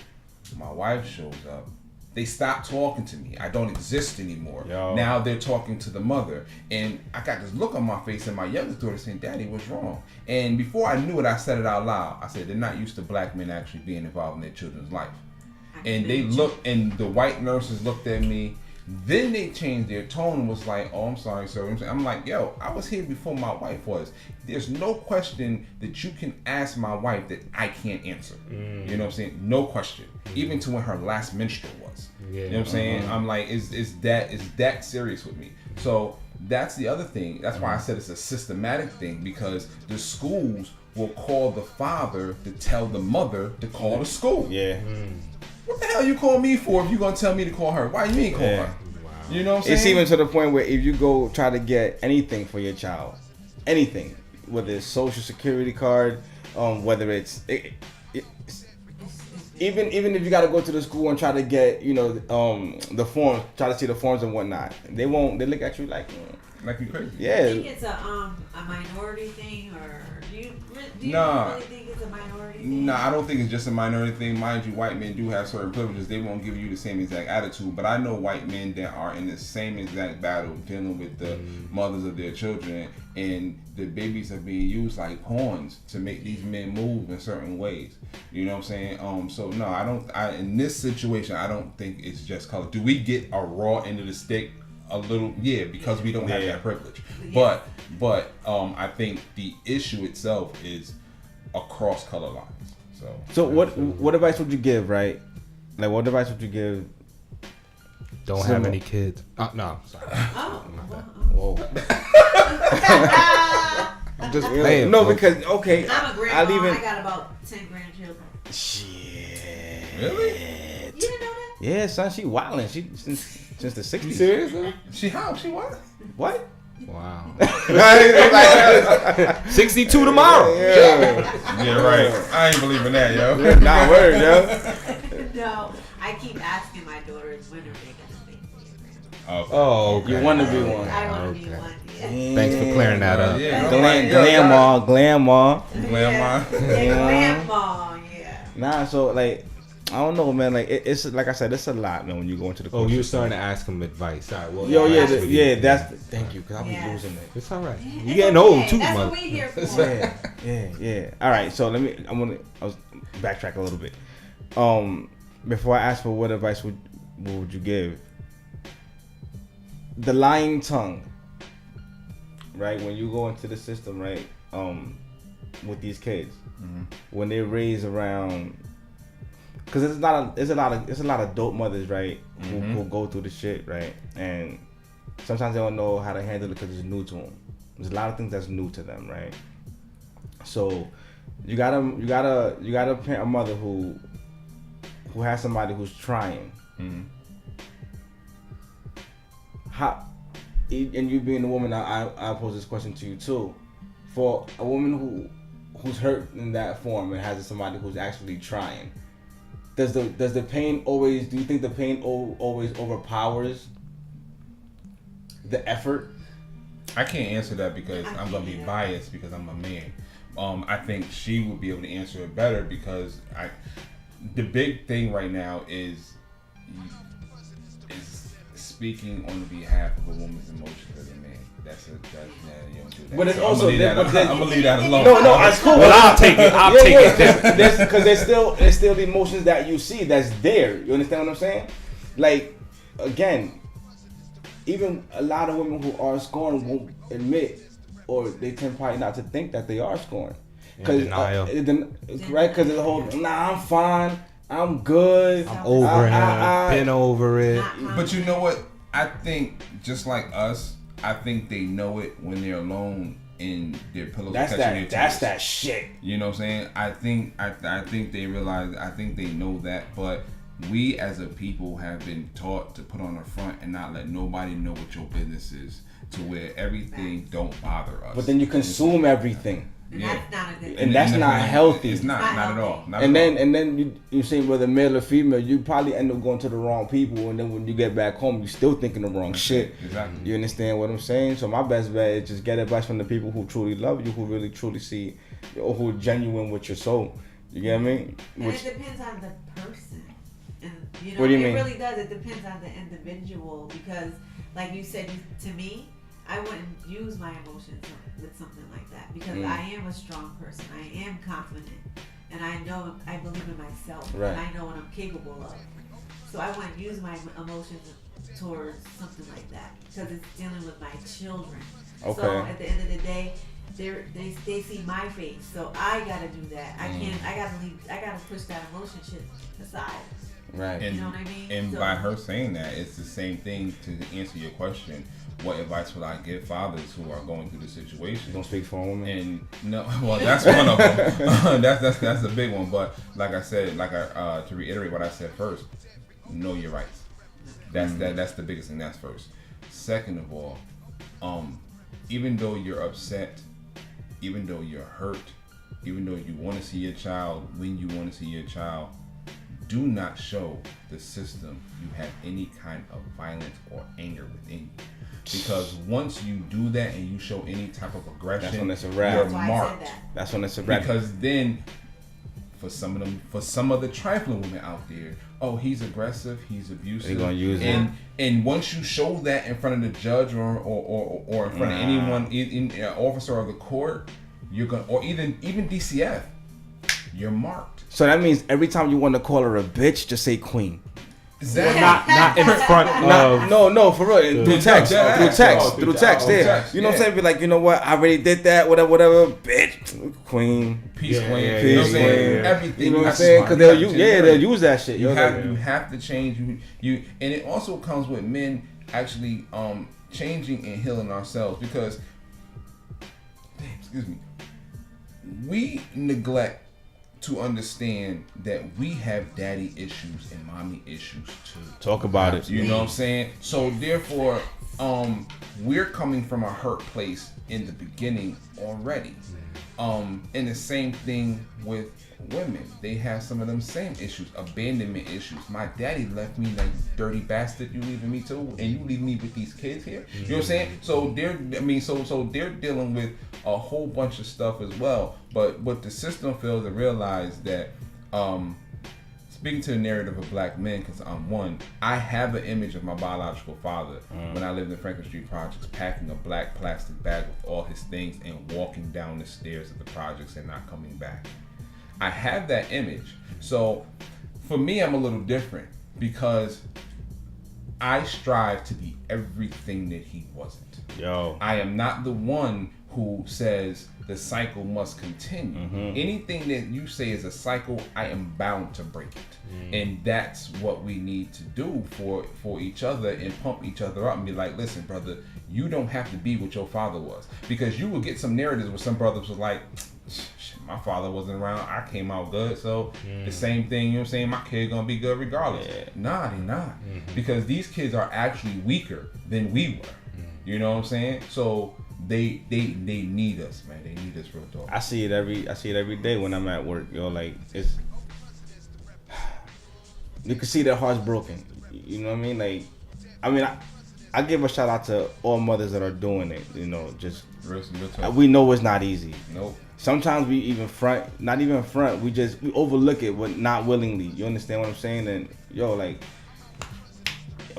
Speaker 4: My wife shows up. They stopped talking to me. I don't exist anymore. Now they're talking to the mother. And I got this look on my face, and my youngest daughter saying, "Daddy, what's wrong?" And before I knew it, I said it out loud. I said, "They're not used to black men actually being involved in their children's life." And they looked, and the white nurses looked at me. Then they changed their tone and was like, "Oh, I'm sorry, sir." I'm like, "Yo, I was here before my wife was. There's no question that you can ask my wife that I can't answer." You know what I'm saying? No question. Even to when her last menstrual was. You know what I'm saying? I'm like, is that serious with me? So that's the other thing. That's why I said it's a systematic thing, because the schools will call the father to tell the mother to call the school. What the hell you call me for if you gonna tell me to call her? Why you ain't call her? Wow. You know what I'm saying?
Speaker 1: It's even to the point where if you go try to get anything for your child, anything, whether it's social security card, whether it's even if you got to go to the school and try to get the forms, try to see the forms and whatnot, they won't. They look at you like
Speaker 4: you crazy.
Speaker 2: Do you think it's a minority thing, or do you really think it's a minority thing?
Speaker 4: Nah, I don't think it's just a minority thing. Mind you, white men do have certain privileges. They won't give you the same exact attitude. But I know white men that are in the same exact battle dealing with the mothers of their children, and the babies are being used like pawns to make these men move in certain ways. You know what I'm saying? So no, I don't. In this situation, I don't think it's just color. Do we get a raw end of the stick? A little, because we don't have that privilege. But I think the issue itself is across color lines.
Speaker 1: So what advice would you give, right? Like, what advice would you give?
Speaker 3: Don't have any kids. No, sorry.
Speaker 1: Whoa.
Speaker 3: I'm just playing.
Speaker 1: No,
Speaker 3: folks.
Speaker 1: because
Speaker 2: I'm a grandma. I got about 10 grandchildren.
Speaker 1: Shit.
Speaker 4: Really?
Speaker 2: You didn't know that?
Speaker 1: Yeah, son, she wildin'. She since the 60s.
Speaker 3: You serious? Though?
Speaker 4: She what?
Speaker 1: What?
Speaker 3: Wow. 62 tomorrow.
Speaker 4: Yeah, right. I ain't believing that, yo.
Speaker 1: Nah, word, yo.
Speaker 2: No, I keep asking my daughters when are they gonna be grandma.
Speaker 3: Oh, okay.
Speaker 1: You want to be one.
Speaker 2: I want to be one. Yeah.
Speaker 3: Thanks for clearing that up.
Speaker 1: Grandma.
Speaker 4: Grandma.
Speaker 2: Yeah, grandma. Yeah.
Speaker 1: Nah, so like, I don't know, man. Like it's like I said, it's a lot, man. When you go into the
Speaker 3: Oh, you were starting to ask him advice. All right, well,
Speaker 1: Yo, yeah,
Speaker 3: that's what
Speaker 1: that's thank you, because I'll be losing it.
Speaker 3: It's all right.
Speaker 2: It's
Speaker 3: You getting
Speaker 2: okay.
Speaker 3: old too,
Speaker 2: That's
Speaker 3: man.
Speaker 2: what we here for.
Speaker 1: Yeah. All right, so I was backtrack a little bit. Before I ask for what advice what would you give? The lying tongue, right? When you go into the system, right? With these kids, when they're raised around, because it's a lot of dope mothers, right? Who go through the shit, right? And sometimes they don't know how to handle it because it's new to them. There's a lot of things that's new to them, right? So you gotta parent a mother who has somebody who's trying. How, and you being a woman, I pose this question to you too. For a woman who's hurt in that form and has somebody who's actually trying, does the pain always? Do you think the pain always overpowers the effort?
Speaker 4: I can't answer that because I'm gonna be biased because I'm a man. I think she would be able to answer it better because the big thing right now is speaking on behalf of a woman's emotions as a man. You don't do that.
Speaker 1: But it's
Speaker 4: So
Speaker 1: also
Speaker 4: I'm gonna leave that alone.
Speaker 1: No, that's cool.
Speaker 3: Well, I'll take it. I'll take it.
Speaker 1: Because there's still the emotions that you see that's there. You understand what I'm saying? Like, again, even a lot of women who are scorned won't admit, or they tend probably not to think that they are scorned. Because right? Because the whole I'm fine, I'm good,
Speaker 3: I'm over him, been over it.
Speaker 4: But you know what? I think just like us, I think they know it when they're alone in their pillows. That's
Speaker 1: that shit.
Speaker 4: You know what I'm saying? I think they realize. I think they know that, but we as a people have been taught to put on the front and not let nobody know what your business is, to where everything don't bother us.
Speaker 1: But then you consume everything.
Speaker 2: And that's not a good thing.
Speaker 1: And that's not healthy.
Speaker 4: It's not at all.
Speaker 1: And then you say whether male or female, you probably end up going to the wrong people, and then when you get back home, you still thinking the wrong shit.
Speaker 4: Exactly.
Speaker 1: You understand what I'm saying? So my best bet is just get advice from the people who truly love you, who really truly see, or who are genuine with your soul. You get what I mean?
Speaker 2: And it depends on the person. And
Speaker 1: What do you mean?
Speaker 2: It really does. It depends on the individual because, like you said, to me, I wouldn't use my emotions with something like that because I am a strong person. I am confident, and I believe in myself,
Speaker 1: right.
Speaker 2: and I know what I'm capable of. So I wouldn't use my emotions towards something like that because it's dealing with my children.
Speaker 1: Okay.
Speaker 2: So at the end of the day, they see my face, so I gotta do that. I can't. I gotta push that emotion shit aside.
Speaker 1: Right.
Speaker 4: And,
Speaker 2: you know what I mean?
Speaker 4: And by her saying that, it's the same thing to answer your question. What advice would I give fathers who are going through the situation?
Speaker 1: Don't speak for a woman.
Speaker 4: And no, well, that's one of them. that's a big one. But like I said, to reiterate what I said first, know your rights. That's the biggest thing. That's first. Second of all, even though you're upset, even though you're hurt, even though you want to see your child when you want to see your child, do not show the system you have any kind of violence or anger within you. Because once you do that and you show any type of aggression,
Speaker 1: that's when it's a wrap.
Speaker 4: you're marked.
Speaker 1: That's when it's a wrap.
Speaker 4: Because then, for some of the trifling women out there, oh, he's aggressive, he's abusive.
Speaker 1: They're gonna use it.
Speaker 4: And once you show that in front of the judge or in front of anyone, in officer of the court, you're gonna, or even DCF, you're marked.
Speaker 1: So that means every time you want to call her a bitch, just say queen.
Speaker 4: Exactly.
Speaker 3: Not in front of.
Speaker 1: No, for real. Through text. Yeah. You know what I'm saying? Be like, you know what? I already did that. Whatever. Bitch. Queen.
Speaker 4: Peace, queen.
Speaker 1: Peace,
Speaker 4: You know what I'm saying?
Speaker 1: queen.
Speaker 4: Everything.
Speaker 1: You know what I'm saying? Because they'll use that shit.
Speaker 4: You have to change. You and it also comes with men actually changing and healing ourselves because, excuse me, we neglect to understand that we have daddy issues and mommy issues too.
Speaker 1: Talk about it.
Speaker 4: You know what I'm saying? So therefore, we're coming from a hurt place in the beginning already. And the same thing with women. They have some of them same issues, abandonment issues. My daddy left me like dirty bastard, you leaving me too, and you leave me with these kids here. You know what I'm saying? So they're dealing with a whole bunch of stuff as well. But what the system fails to realize that speaking to the narrative of black men, because I have an image of my biological father when I lived in Franklin Street Projects, packing a black plastic bag with all his things and walking down the stairs of the projects and not coming back. I have that image. So for me, I'm a little different because I strive to be everything that he wasn't. I am not the one who says the cycle must continue. Anything that you say is a cycle, I am bound to break it. And that's what we need to do for each other and pump each other up and be like, listen, brother, you don't have to be what your father was. Because you will get some narratives where some brothers was like, my father wasn't around, I came out good, so the same thing, you know what I'm saying, my kid gonna be good regardless. Nah, they not. Because these kids are actually weaker than we were. You know what I'm saying? So they need us, man. They need us real talk.
Speaker 1: I see it every day when I'm at work, yo. Like, it's, you can see their hearts broken. You know what I mean? Like, I give a shout out to all mothers that are doing it. You know, just
Speaker 4: real talk.
Speaker 1: We know it's not easy.
Speaker 4: Nope.
Speaker 1: Sometimes we even not even front. We overlook it, but not willingly. You understand what I'm saying? And yo, like,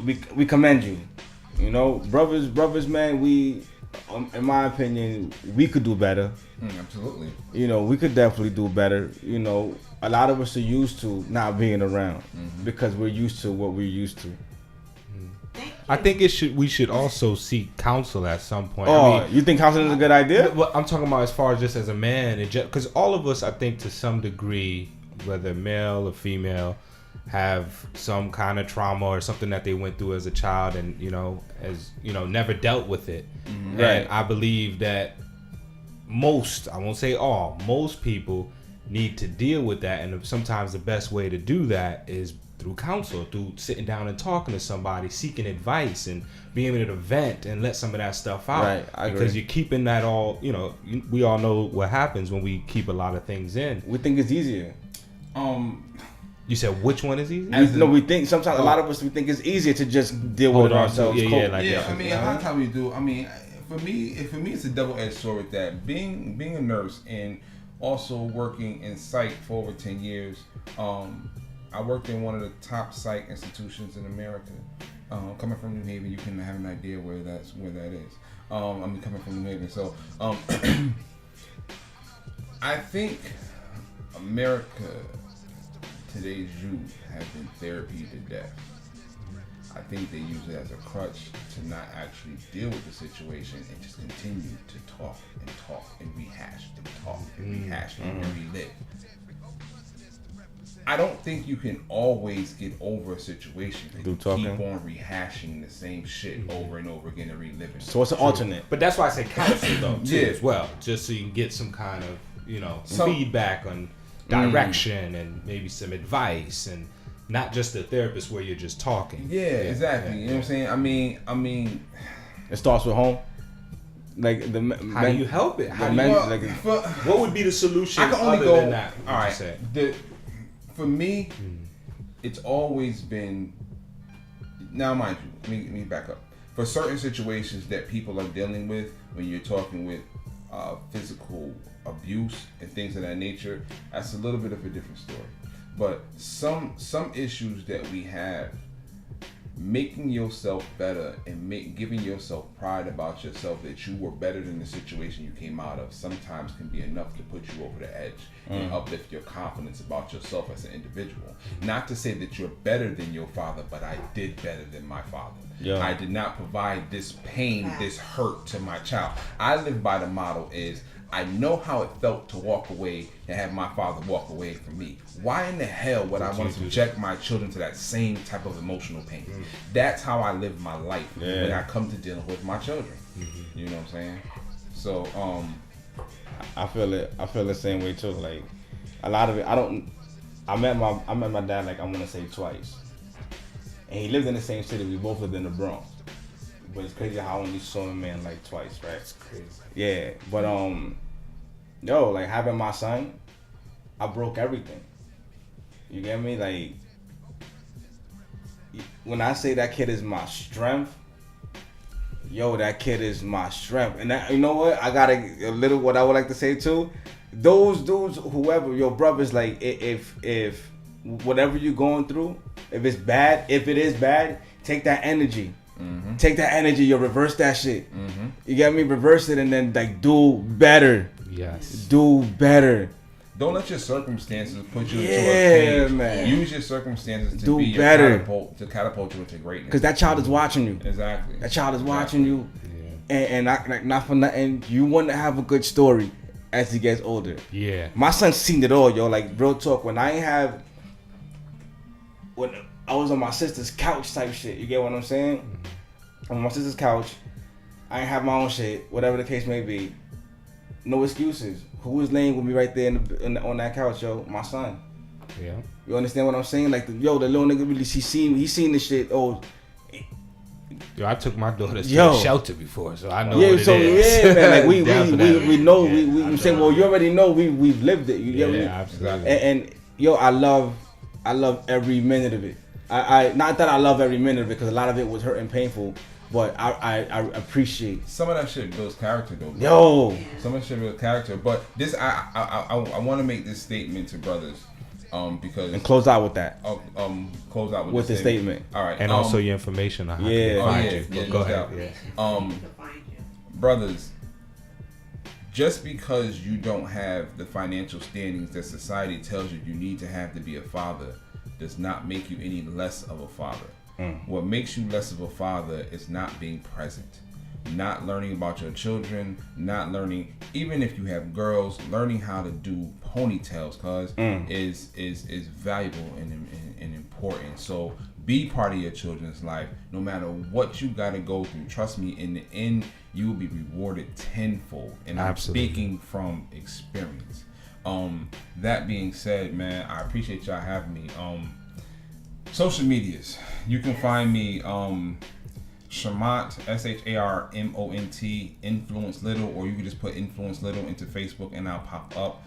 Speaker 1: we commend you. You know, brothers, man. We, in my opinion, we could do better.
Speaker 4: Absolutely.
Speaker 1: You know, we could definitely do better. You know, a lot of us are used to not being around because we're used to what we're used to.
Speaker 3: I think we should also seek counsel at some point.
Speaker 1: Oh,
Speaker 3: I mean,
Speaker 1: you think counseling is a good idea?
Speaker 3: Well, I'm talking about as far as just as a man, because all of us, I think, to some degree, whether male or female, have some kind of trauma or something that they went through as a child, and never dealt with it.
Speaker 1: Right.
Speaker 3: And I believe that I won't say all, most people need to deal with that, and sometimes the best way to do that is through counsel, through sitting down and talking to somebody, seeking advice, and being able to vent and let some of that stuff out.
Speaker 1: Right, I agree.
Speaker 3: Because you're keeping that all, we all know what happens when we keep a lot of things in.
Speaker 1: We think it's easier.
Speaker 3: You said which one is easy?
Speaker 1: We think sometimes a lot of us, we think it's easier to just deal with it ourselves.
Speaker 4: A lot of times we do. I mean, for me, it's a double-edged sword with that. Being a nurse and also working in psych for over 10 years. I worked in one of the top psych institutions in America. Coming from New Haven, you can have an idea where that is. I'm coming from New Haven, so I think America, today's youth, have been therapy to death. I think they use it as a crutch to not actually deal with the situation and just continue to talk and rehash and talk and rehash and relive. I don't think you can always get over a situation if you keep on rehashing the same shit over and over again and reliving.
Speaker 1: So what's an alternate?
Speaker 3: But that's why I say counsel though too, as well, just so you can get some kind of feedback on direction and maybe some advice, and not just a therapist where you're just talking.
Speaker 4: Yeah, exactly. You know what I'm saying? I mean,
Speaker 1: it starts with home. Like
Speaker 3: how do you help it? What would be the solution?
Speaker 4: I can only go.
Speaker 3: Than that,
Speaker 4: all right. For me, it's always been. Now, mind you, let me back up. For certain situations that people are dealing with, when you're talking with physical abuse and things of that nature, that's a little bit of a different story. But some issues that we have, making yourself better and giving yourself pride about yourself that you were better than the situation you came out of, sometimes can be enough to put you over the edge and uplift your confidence about yourself as an individual. Not to say that you're better than your father, but I did better than my father. Yeah. I did not provide this pain, this hurt to my child. I live by the motto is, I know how it felt to walk away and have my father walk away from me. Why in the hell would I want to subject my children to that same type of emotional pain? That's how I live my life when I come to dealing with my children. You know what I'm saying? So,
Speaker 1: I feel it. I feel the same way too. Like, a lot of it, I met my dad, like, I want to say twice. And he lived in the same city. We both lived in the Bronx. But it's crazy how I only saw him, man, like twice, right? It's crazy. Yeah, but like having my son, I broke everything. You get me? Like, when I say that kid is my strength, that kid is my strength. And that, you know what? I got a little what I would like to say too. Those dudes, whoever your brothers, like if whatever you're going through, if it is bad, take that energy. Mm-hmm. Take that energy, you'll reverse that shit. Mm-hmm. You get me? Reverse it and then like do better.
Speaker 3: Yes.
Speaker 1: Do better.
Speaker 4: Don't let your circumstances put you into a cage.
Speaker 1: Man.
Speaker 4: Use your circumstances to
Speaker 1: do
Speaker 4: be
Speaker 1: better.
Speaker 4: Your catapult you into greatness.
Speaker 1: Because that child is watching you.
Speaker 4: Exactly.
Speaker 1: That child is watching you. Yeah. And not for nothing, you want to have a good story as he gets older.
Speaker 3: Yeah. My
Speaker 1: son's seen it all, yo. Like, real talk. When I was on my sister's couch type shit, you get what I'm saying? Mm-hmm. On my sister's couch, I ain't have my own shit, whatever the case may be. No excuses. Who was laying with me right there on that couch, yo? My son.
Speaker 3: Yeah.
Speaker 1: You understand what I'm saying? Like, the little nigga really, he seen the shit. Oh.
Speaker 3: Yo, I took my daughter to the shelter before, so I know what it is.
Speaker 1: Yeah, man. Like, we know. I'm saying, well, you already know we've lived it. You get me?
Speaker 3: Absolutely.
Speaker 1: And yo, I love every minute of it. I not that I love every minute of it, because a lot of it was hurt and painful, but I appreciate.
Speaker 4: Some of that shit builds character, though. Bro.
Speaker 1: Yo.
Speaker 4: Some of that shit builds character, but this I want to make this statement to brothers, because
Speaker 1: and close out with that.
Speaker 4: Close out
Speaker 1: with the statement.
Speaker 4: All right,
Speaker 3: and also your information on how to find you.
Speaker 4: Yeah,
Speaker 3: go ahead. Yeah.
Speaker 4: Brothers, just because you don't have the financial standings that society tells you need to have to be a father does not make you any less of a father. What makes you less of a father is not being present, not learning about your children, not learning, even if you have girls, learning how to do ponytails, cause is valuable and important. So be part of your children's life, no matter what you got to go through. Trust me, in the end, you will be rewarded tenfold. And I'm speaking from experience. That being said, man, I appreciate y'all having me. Social medias, you can find me Sharmont, Sharmont, Influence Little, or you can just put Influence Little into Facebook and I'll pop up.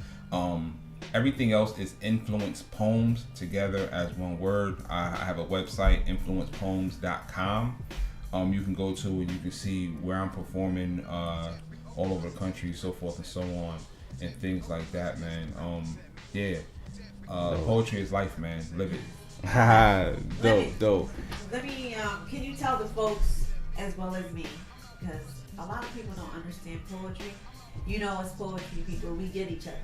Speaker 4: Everything else is Influence Poems together as one word. I have a website, influencepoems.com. You can go to and you can see where I'm performing all over the country, so forth and so on, and things like that, man. Poetry is life, man. Live it.
Speaker 1: Dope.
Speaker 2: Let me, can you tell the folks as well as me, because a lot of people don't understand poetry. You know, as poetry people, we get each other.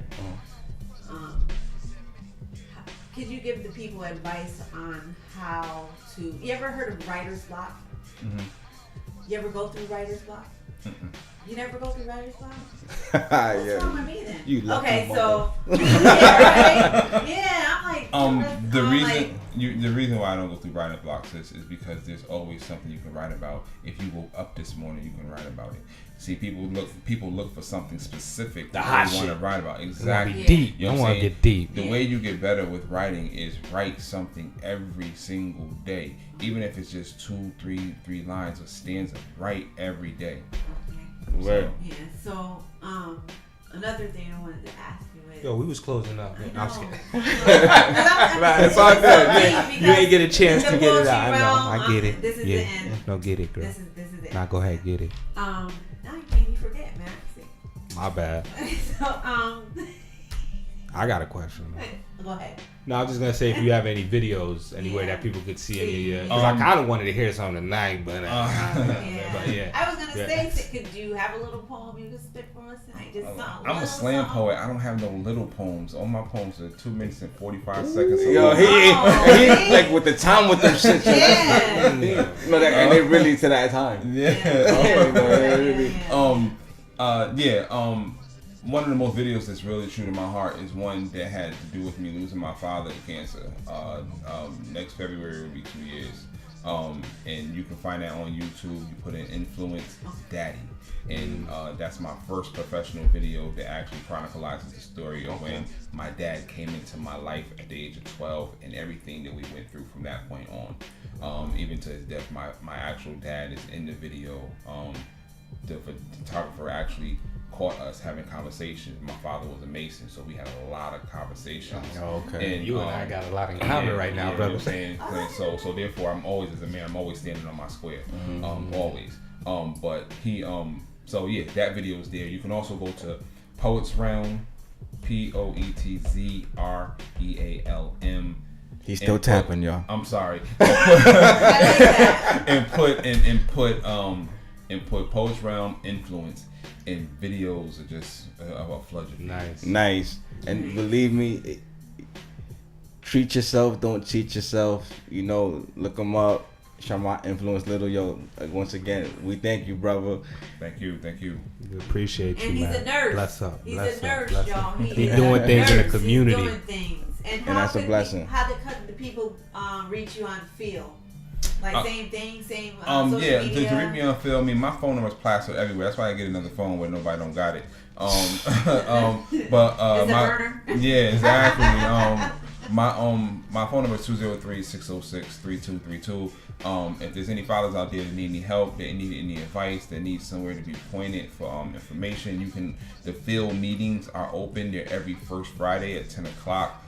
Speaker 2: Could you give the people advice on how to, you ever heard of writer's block? Mm-hmm. You ever go through writer's block? Mm-mm. You never go through writer's block? What's wrong with me then?
Speaker 1: You
Speaker 2: okay, so right? Yeah, I'm like
Speaker 4: the reason why I don't go through writer's blocks is because there's always something you can write about. If you woke up this morning, you can write about it. See, people look for something specific that they want to write about. Exactly.
Speaker 3: Deep. You don't want to get deep.
Speaker 4: The way you get better with writing is write something every single day, even if it's just 2-3 lines or stanza. Write every day.
Speaker 1: Right.
Speaker 2: Yeah. So, another thing I wanted to ask you is.
Speaker 3: Yo, we was closing up. Man. I'm just kidding.
Speaker 2: It's
Speaker 3: all good. You ain't get a chance to get it out. I know. I get it.
Speaker 2: This is the end.
Speaker 3: No, get it, girl.
Speaker 2: This is it.
Speaker 3: Now go ahead, get it.
Speaker 2: Now you made me forget, man.
Speaker 3: My bad.
Speaker 2: So,
Speaker 3: I got a question.
Speaker 2: Go ahead.
Speaker 3: No, I was just gonna say if you have any videos anywhere that people could see any of your, because I kind of wanted to hear something tonight, but
Speaker 2: yeah. I was gonna say, could you have a little poem you could spit for us tonight? Just
Speaker 4: I'm a slam poet. I don't have no little poems. All my poems are 2 minutes and 45 seconds.
Speaker 1: Yo, he like with the time with them shit.
Speaker 2: Yeah.
Speaker 1: And they really to that time.
Speaker 4: One of the most videos that's really true to my heart is one that had to do with me losing my father to cancer. Next February will be 2 years. And you can find that on YouTube. You put in Influence Daddy. And that's my first professional video that actually chronicles the story of when my dad came into my life at the age of 12 and everything that we went through from that point on. Even to his death, my actual dad is in the video. The photographer actually caught us having conversations. My father was a Mason, so we had a lot of conversations.
Speaker 3: Okay. And you and I got a lot in common right now, brother.
Speaker 4: You know what I'm saying? So therefore, I'm always, as a man, I'm always standing on my square. Always. But he, so yeah, that video is there. You can also go to Poets Realm, POETZREALM
Speaker 1: He's still tapping, y'all.
Speaker 4: I'm sorry.
Speaker 2: I like that.
Speaker 4: and put Post Realm influence in videos of just about flood your
Speaker 1: Nice. And believe me, treat yourself, don't cheat yourself. You know, look them up. Sharmont Influence Little. Yo, once again, we thank you, brother.
Speaker 4: Thank you.
Speaker 3: We appreciate you,
Speaker 2: And he's
Speaker 3: man.
Speaker 2: a nurse.
Speaker 3: Bless up.
Speaker 2: He's
Speaker 3: bless
Speaker 2: a nurse,
Speaker 3: up, bless
Speaker 2: y'all.
Speaker 3: up.
Speaker 2: He
Speaker 3: He's
Speaker 2: is
Speaker 3: doing
Speaker 2: a
Speaker 3: things in the
Speaker 2: nurse.
Speaker 3: community.
Speaker 2: He's doing things. And
Speaker 1: And that's a blessing.
Speaker 2: How could the people reach you on the field? Like same thing, same social
Speaker 4: yeah,
Speaker 2: media.
Speaker 4: to reach me on film, my phone number is plastered everywhere. That's why I get another phone where nobody don't got it. But
Speaker 2: Is it burner?
Speaker 4: Yeah, exactly. My phone number is 203-606-3232. If there's any fathers out there that need any help, that need any advice, that need somewhere to be pointed for information, the field meetings are open. They're every first Friday at 10 o'clock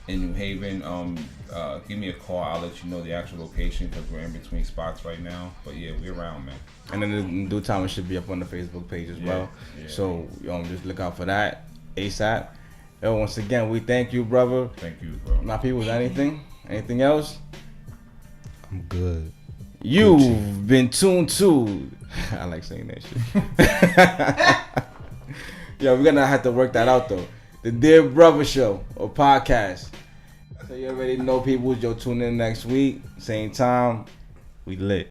Speaker 4: in New Haven. Give me a call. I'll let you know the actual location because we're in between spots right now. But yeah, we're around, man.
Speaker 1: And then in due time, it should be up on the Facebook page as well.
Speaker 4: Yeah.
Speaker 1: So just look out for that ASAP. Yo, once again, we thank you, brother.
Speaker 4: Thank you, bro.
Speaker 1: My people, anything else?
Speaker 3: I'm good.
Speaker 1: You've been tuned to. I like saying that shit. Yo, we're gonna have to work that out though. The Dear Brother Show or podcast. So you already know, people. Yo, tune in next week, same time. We lit.